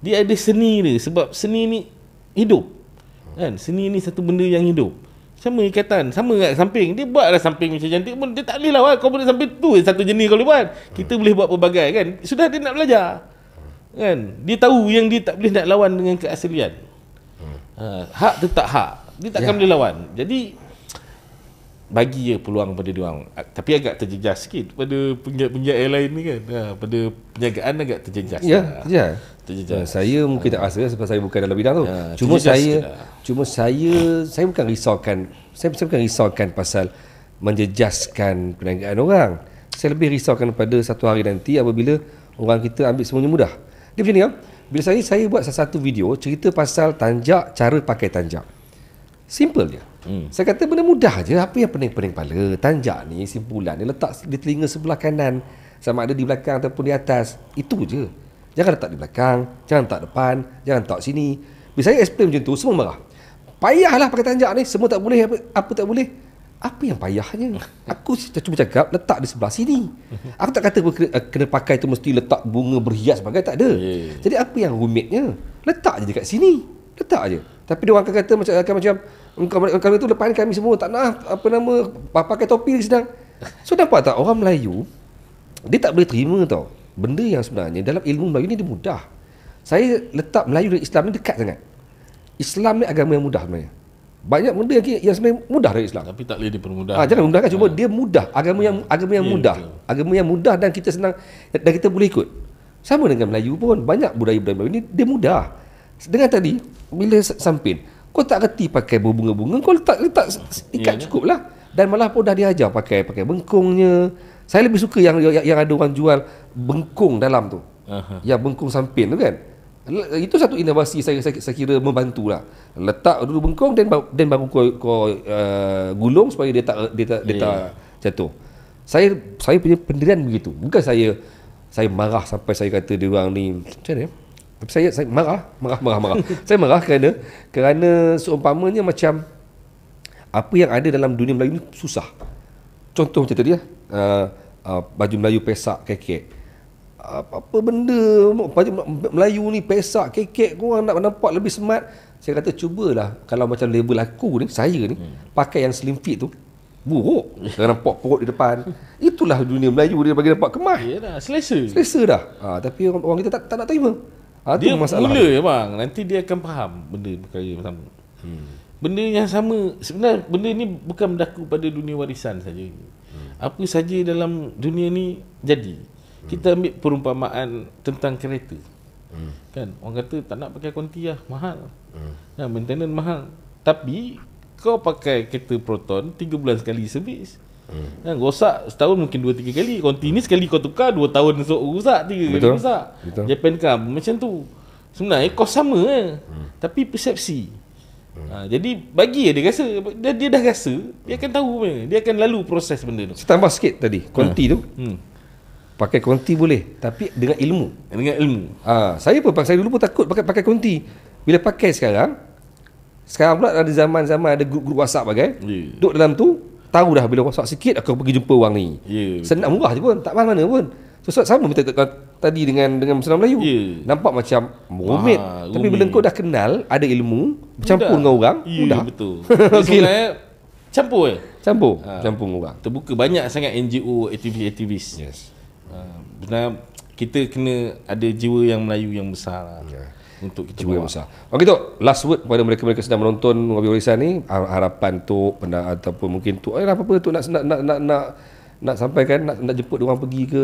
Dia ada seni dia, sebab seni ni hidup. Kan? Seni ni satu benda yang hidup. Sama ikatan, sama kat samping. Dia buatlah samping macam cantik pun, dia tak boleh lawan. Kau boleh samping tu satu jenis kau boleh buat. Kita boleh buat pelbagai kan. Sudah dia nak belajar. Kan? Dia tahu yang dia tak boleh nak lawan dengan keaslian. Hak tetap hak. Dia takkan boleh lawan. Jadi bagi je peluang pada dia orang. Tapi agak terjejas sikit pada penjaga-penjaga yang lain ni kan. Pada penjagaan agak terjejas.
Ya. Terjejas. Saya mungkin tak rasa sebab saya bukan dalam bidang tu. Cuma saya bukan risaukan. Saya bukan risaukan pasal menjejaskan perniagaan orang. Saya lebih risaukan pada satu hari nanti apabila orang kita ambil semuanya mudah. Dia macam ni kan. Bila saya buat satu video cerita pasal tanjak, cara pakai tanjak. Simple je. Saya kata benda mudah je. Apa yang pening-pening kepala? Tanjak ni simpulan dia letak di telinga sebelah kanan, sama ada di belakang ataupun di atas. Itu je. Jangan letak di belakang, jangan letak depan, jangan letak sini. Bila saya explain macam tu, semua marah. Payahlah pakai tanjak ni, semua tak boleh, apa tak boleh. Apa yang payahnya? Aku cuma cakap letak di sebelah sini. Aku tak kata kena pakai tu mesti letak bunga berhias sebagai, tak ada. Jadi apa yang rumitnya? Letak je dekat sini. Letak je. Tapi dia orang akan kata macam kami tu lepas kami semua tak nak pakai topi sedang. So nampak tak orang Melayu dia tak boleh terima tau. Benda yang sebenarnya dalam ilmu Melayu ni dia mudah. Saya letak Melayu dan Islam ni dekat sangat. Islam ni agama yang mudah sebenarnya. Banyak benda yang sebenarnya mudah dari Islam.
Tapi tak boleh dipermudah.
Jangan mudahkan, cuma dia mudah. Agama yang mudah. Betul. Agama yang mudah dan kita senang dan kita boleh ikut. Sama dengan Melayu pun, banyak budaya-budaya Melayu ni dia mudah. Dengan tadi bila sampin, kau tak reti pakai berbunga-bunga, kau letak ikat cukup lah. Dan malah pun dah diajar pakai bengkungnya, Saya lebih suka yang ada orang jual bengkung dalam tu. Yang bengkung samping tu kan. Itu satu inovasi saya kira membantulah. Letak dulu bengkung dan baru kau gulung supaya dia tak jatuh. Saya punya pendirian begitu. Bukan saya marah sampai saya kata dia orang ni macam mana. Tapi saya marah. Saya marah kerana seumpamanya macam apa yang ada dalam dunia Melayu ni susah. Contoh macam tadi baju Melayu pesak kekek. Apa benda baju Melayu ni pesak kekek, korang nak nampak lebih smart. Saya kata cubalah kalau macam label aku ni, saya ni pakai yang slim fit tu, buruk. Jangan nampak perut di depan. Itulah dunia Melayu, dia bagi nampak kemas.
Yalah, selesa
dah. Tapi orang kita tak nak terima.
Dia mula bang, nanti dia akan faham benda perkara yang sama. Benda yang sama, sebenarnya benda ni bukan berlaku pada dunia warisan saja. Apa saja dalam dunia ni jadi. Kita ambil perumpamaan tentang kereta. Kan, orang kata tak nak pakai konti lah, mahal. Maintenance mahal. Tapi kau pakai kereta Proton 3 bulan sekali servis. Rosak setahun mungkin 2-3 kali. Konti ni sekali kau tukar 2 tahun esok rosak, 3 kali rosak. Japan Car macam tu. Sebenarnya kos sama tapi persepsi. Jadi bagi dia rasa, dia dah rasa, dia akan tahu benda. Dia akan lalu proses benda tu.
Saya tambah sikit tadi, konti tu. Pakai konti boleh, tapi dengan ilmu. Saya dulu pun takut pakai konti. Bila pakai sekarang pula ada zaman-zaman ada grup WhatsApp bagai. Duduk dalam tu, tahu dah bila WhatsApp sikit aku pergi jumpa orang ni. Senang murah je pun, tak mahal mana pun. So, sama macam tadi dengan Senam Melayu. Nampak macam rumit, tapi bila kau dah kenal, ada ilmu, bercampur dengan orang, mudah.
Betul. Sebenarnya campur
campur orang.
Terbuka banyak sangat NGO aktivis. Benar, kita kena ada jiwa yang Melayu yang besar lah. Untuk kita
jiwa yang besar. Okey Tok, last word kepada mereka-mereka sedang menonton Ngopi Warisan ni, harapan Tok ataupun mungkin Tok apa-apa Tok nak sampaikan, nak jemput orang pergi ke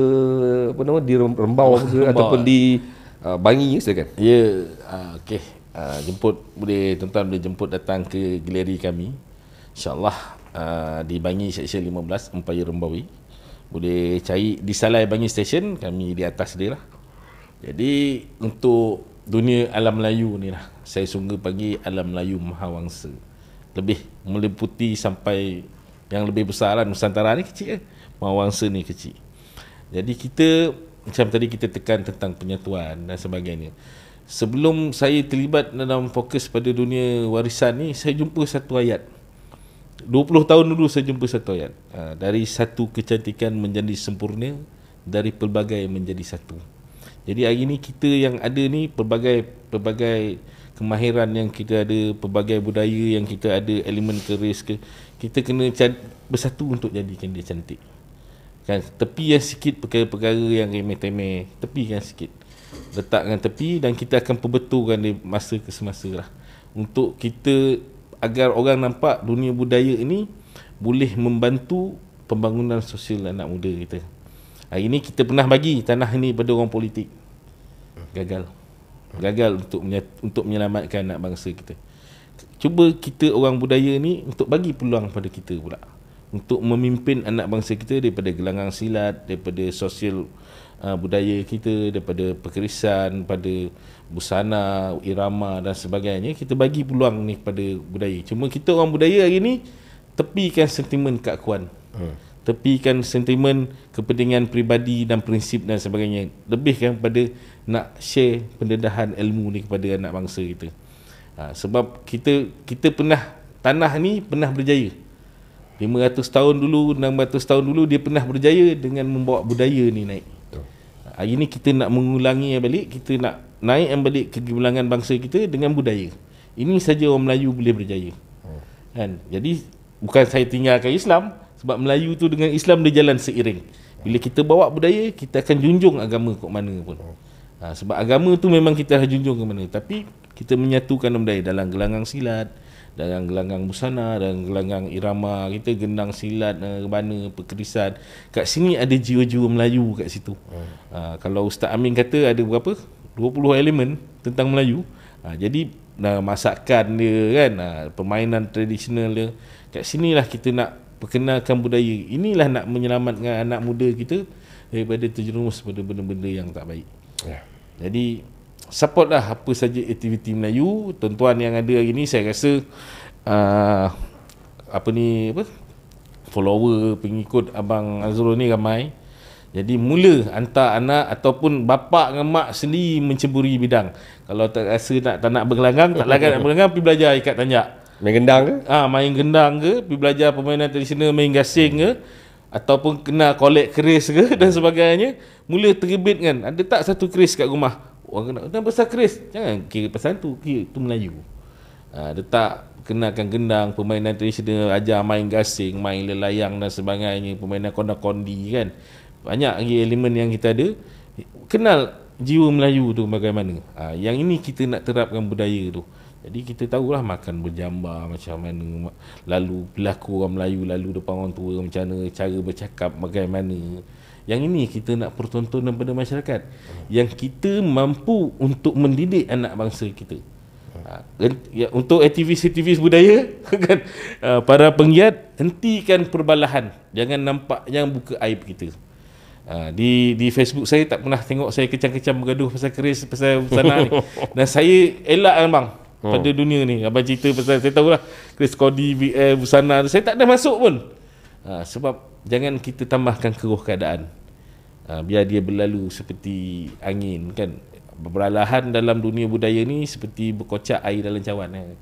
apa nama di Rembau ke ataupun di Bangi, silakan.
Okey. Jemput boleh, tuan-tuan boleh jemput datang ke galeri kami. InsyaAllah di Bangi Seksyen 15 Empayar Rembawi. Boleh cari di Salai Bangi Station, kami di atas dia lah. Jadi untuk dunia alam Melayu ni lah, saya sungguh panggil alam Melayu Mahawangsa. Lebih meliputi sampai yang lebih besar lah. Nusantara ni kecil kan, Mahawangsa ni kecil. Jadi kita, macam tadi kita tekan tentang penyatuan dan sebagainya. Sebelum saya terlibat dalam fokus pada dunia warisan ni, saya jumpa satu ayat. 20 tahun dulu saya jumpa satu ayat. Dari satu kecantikan menjadi sempurna, dari pelbagai menjadi satu. Jadi hari ni kita yang ada ni, pelbagai kemahiran yang kita ada, pelbagai budaya yang kita ada, elemen keris ke, kita kena bersatu untuk jadikan dia cantik. Kan, tepikan sikit perkara-perkara yang remeh-temeh, tepikan sikit. Letakkan tepi dan kita akan perbetulkan dia masa ke semasa lah. Untuk kita, agar orang nampak dunia budaya ini boleh membantu pembangunan sosial anak muda kita. Hari ini kita pernah bagi tanah ini pada orang politik. Gagal untuk menyelamatkan anak bangsa kita. Cuba kita orang budaya ni untuk bagi peluang pada kita pula, untuk memimpin anak bangsa kita daripada gelanggang silat, daripada sosial budaya kita, daripada perkerisan, pada busana, irama dan sebagainya. Kita bagi peluang ni pada budaya. Cuma kita orang budaya hari ni tepikan sentimen keakuan, tepikan sentimen kepentingan peribadi dan prinsip dan sebagainya. Lebihkan pada nak share pendedahan ilmu ni kepada anak bangsa kita. Sebab kita pernah, tanah ni pernah berjaya 500 tahun dulu, 600 tahun dulu, dia pernah berjaya dengan membawa budaya ni naik. Hari ni kita nak mengulangi balik, kita nak naik balik kegebilangan bangsa kita dengan budaya. Ini saja orang Melayu boleh berjaya. Kan? Jadi bukan saya tinggalkan Islam, sebab Melayu tu dengan Islam dia jalan seiring. Bila kita bawa budaya, kita akan junjung agama kat mana pun. Sebab agama tu memang kita dah junjung ke mana, tapi kita menyatukan budaya dalam gelanggang silat, dalam gelanggang busana, dalam gelanggang irama kita, gendang silat, rebana, perkerisan. Kat sini ada jiwa-jiwa Melayu kat situ. Kalau Ustaz Amin kata ada berapa? 20 elemen tentang Melayu. Jadi masakan dia kan, permainan tradisional dia. Kat sinilah kita nak perkenalkan budaya. Inilah nak menyelamatkan anak muda kita daripada terjerumus pada benda-benda yang tak baik. Jadi supportlah apa saja aktiviti Melayu. Tuan-tuan yang ada hari ni, saya rasa follower, pengikut Abang Azrul ni ramai. Jadi mula hantar anak ataupun bapa dengan mak sendiri menceburi bidang. Kalau tak rasa tak nak bergelanggang, tak larat nak bergelanggang, pergi belajar ikat tanjak.
Main gendang ke?
Main gendang ke, pergi belajar permainan tradisional, main gasing ke, ataupun kena kolek keris ke dan sebagainya. Mula terbit kan, ada tak satu keris kat rumah? Orang kena, kenapa pasal keris? Jangan kira pasal tu, kira tu Melayu. Letak kenakan gendang, permainan tradisional, ajar main gasing, main lelayang dan sebagainya, permainan konda-kondi kan. Banyak lagi elemen yang kita ada. Kenal jiwa Melayu tu bagaimana. Yang ini kita nak terapkan budaya tu. Jadi kita tahulah makan berjambar macam mana, lalu berlaku orang Melayu, lalu depan orang tua macam mana, cara bercakap bagaimana. Yang ini kita nak pertontonan pada masyarakat. Yang kita mampu untuk mendidik anak bangsa kita. Untuk aktivis-aktivis budaya kan, para penggiat, hentikan perbalahan. Jangan nampak, jangan buka aib kita. Di Facebook saya tak pernah tengok saya kecam-kecam bergaduh pasal keris, pasal busana ni. Dan saya elakkan bang pada dunia ni. Abang cerita pasal, saya tahulah keris kodi, busana, saya tak ada masuk pun. Sebab jangan kita tambahkan keruh keadaan. Biar dia berlalu seperti angin kan. Perlahan dalam dunia budaya ni seperti berkocak air dalam cawan kan.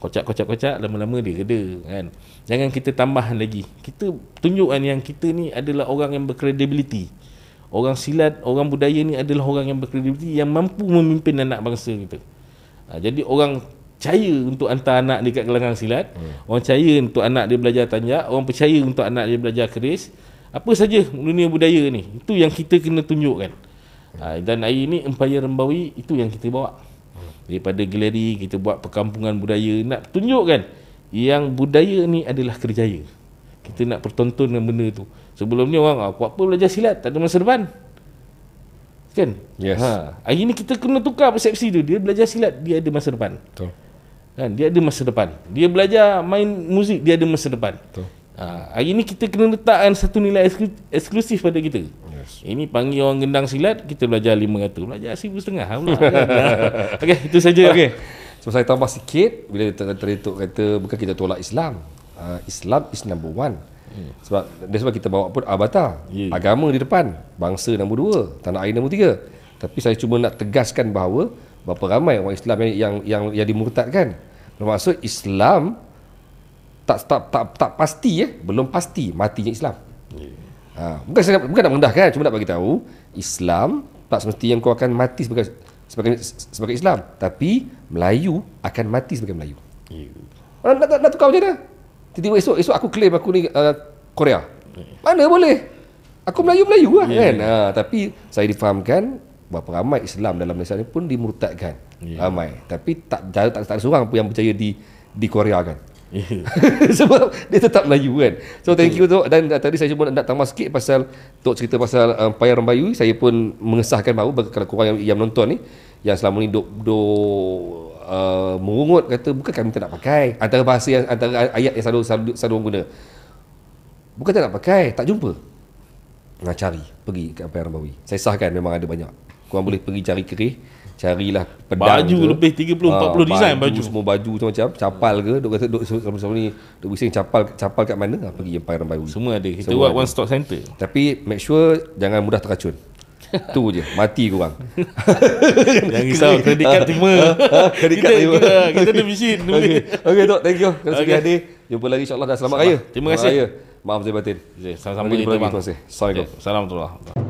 Kocak, lama-lama dia reda kan. Jangan kita tambahan lagi. Kita tunjukkan yang kita ni adalah orang yang berkredibiliti. Orang silat, orang budaya ni adalah orang yang berkredibiliti, yang mampu memimpin anak bangsa kita. Jadi orang percaya untuk hantar anak dekat gelanggang silat, orang percaya untuk anak dia belajar tanjak, orang percaya untuk anak dia belajar keris. Apa saja dunia budaya ni, itu yang kita kena tunjukkan. Dan hari ni Empayar Rembawi itu yang kita bawa. Daripada galeri kita buat perkampungan budaya, nak tunjukkan yang budaya ni adalah kerjaya. Kita nak pertontonkan benda tu. Sebelum ni orang apa belajar silat, tak ada masa depan. Kan?
Yes.
Hari ni kita kena tukar persepsi tu. Dia belajar silat, dia ada masa depan.
Betul.
Kan? Dia ada masa depan. Dia belajar main muzik, dia ada masa depan.
Betul.
Hari ni kita kena letakkan satu nilai eksklusif pada kita.
Yes.
Ini panggil orang gendang silat, kita belajar 500, belajar 1,500 pula kan. Okey, itu saja.
Okey. So saya tambah sikit, bila Datuk kata bukan kita tolak Islam. Islam is number one. Sebab kita bawa pun Abata. Agama di depan, bangsa nombor 2, tanah air nombor 3. Tapi saya cuma nak tegaskan bahawa berapa ramai orang Islam yang dimurtadkan. Bermaksud Islam tak pasti belum pasti matinya Islam. Bukan nak merendahkan, cuma nak bagi tahu Islam tak semestinya kau akan mati sebagai Islam, tapi Melayu akan mati sebagai Melayu. Nak tukar macam mana? Tiba-tiba esok aku claim aku ni Korea. Mana boleh? Aku Melayu lah kan. Tapi saya difahamkan berapa ramai Islam dalam Malaysia ni pun dimurtadkan. Ramai. Tapi tak ada seorang pun yang percaya di Korea kan. Sebab dia tetap Melayu kan. So thank you Tok. Dan tadi saya cuma nak tambah sikit pasal Tok cerita pasal Empayar Rembawi. Saya pun mengesahkan bahawa kalau korang yang menonton ni, yang selama ni duk merungut kata bukan kami tak nak pakai, antara bahasa yang antara ayat yang selalu orang guna, bukan tak nak pakai, tak jumpa, nak cari pergi ke Empayar Rembawi. Saya sahkan memang ada banyak. Korang boleh pergi cari kerih, carilah pedang
baju ke, lebih 30-40 design baju,
semua baju macam-macam, capal ke, duk kata duk sama ni duk bising capal kat mana, pergi Empayar Rembawi.
Semua ada. Kita buat one stop center.
Tapi make sure jangan mudah terracun. Tu je, mati korang.
Jangan risau, kredit kad terima. Kita ada mesin.
Okey Tok, thank you kerana sudi hadir. Jumpa lagi insya-Allah, dan selamat raya.
Terima kasih.
Maaf zahir batin.
Sama-sama
Jumpa lagi.
bang.
Terima kasih. Assalamualaikum.
Assalamualaikum.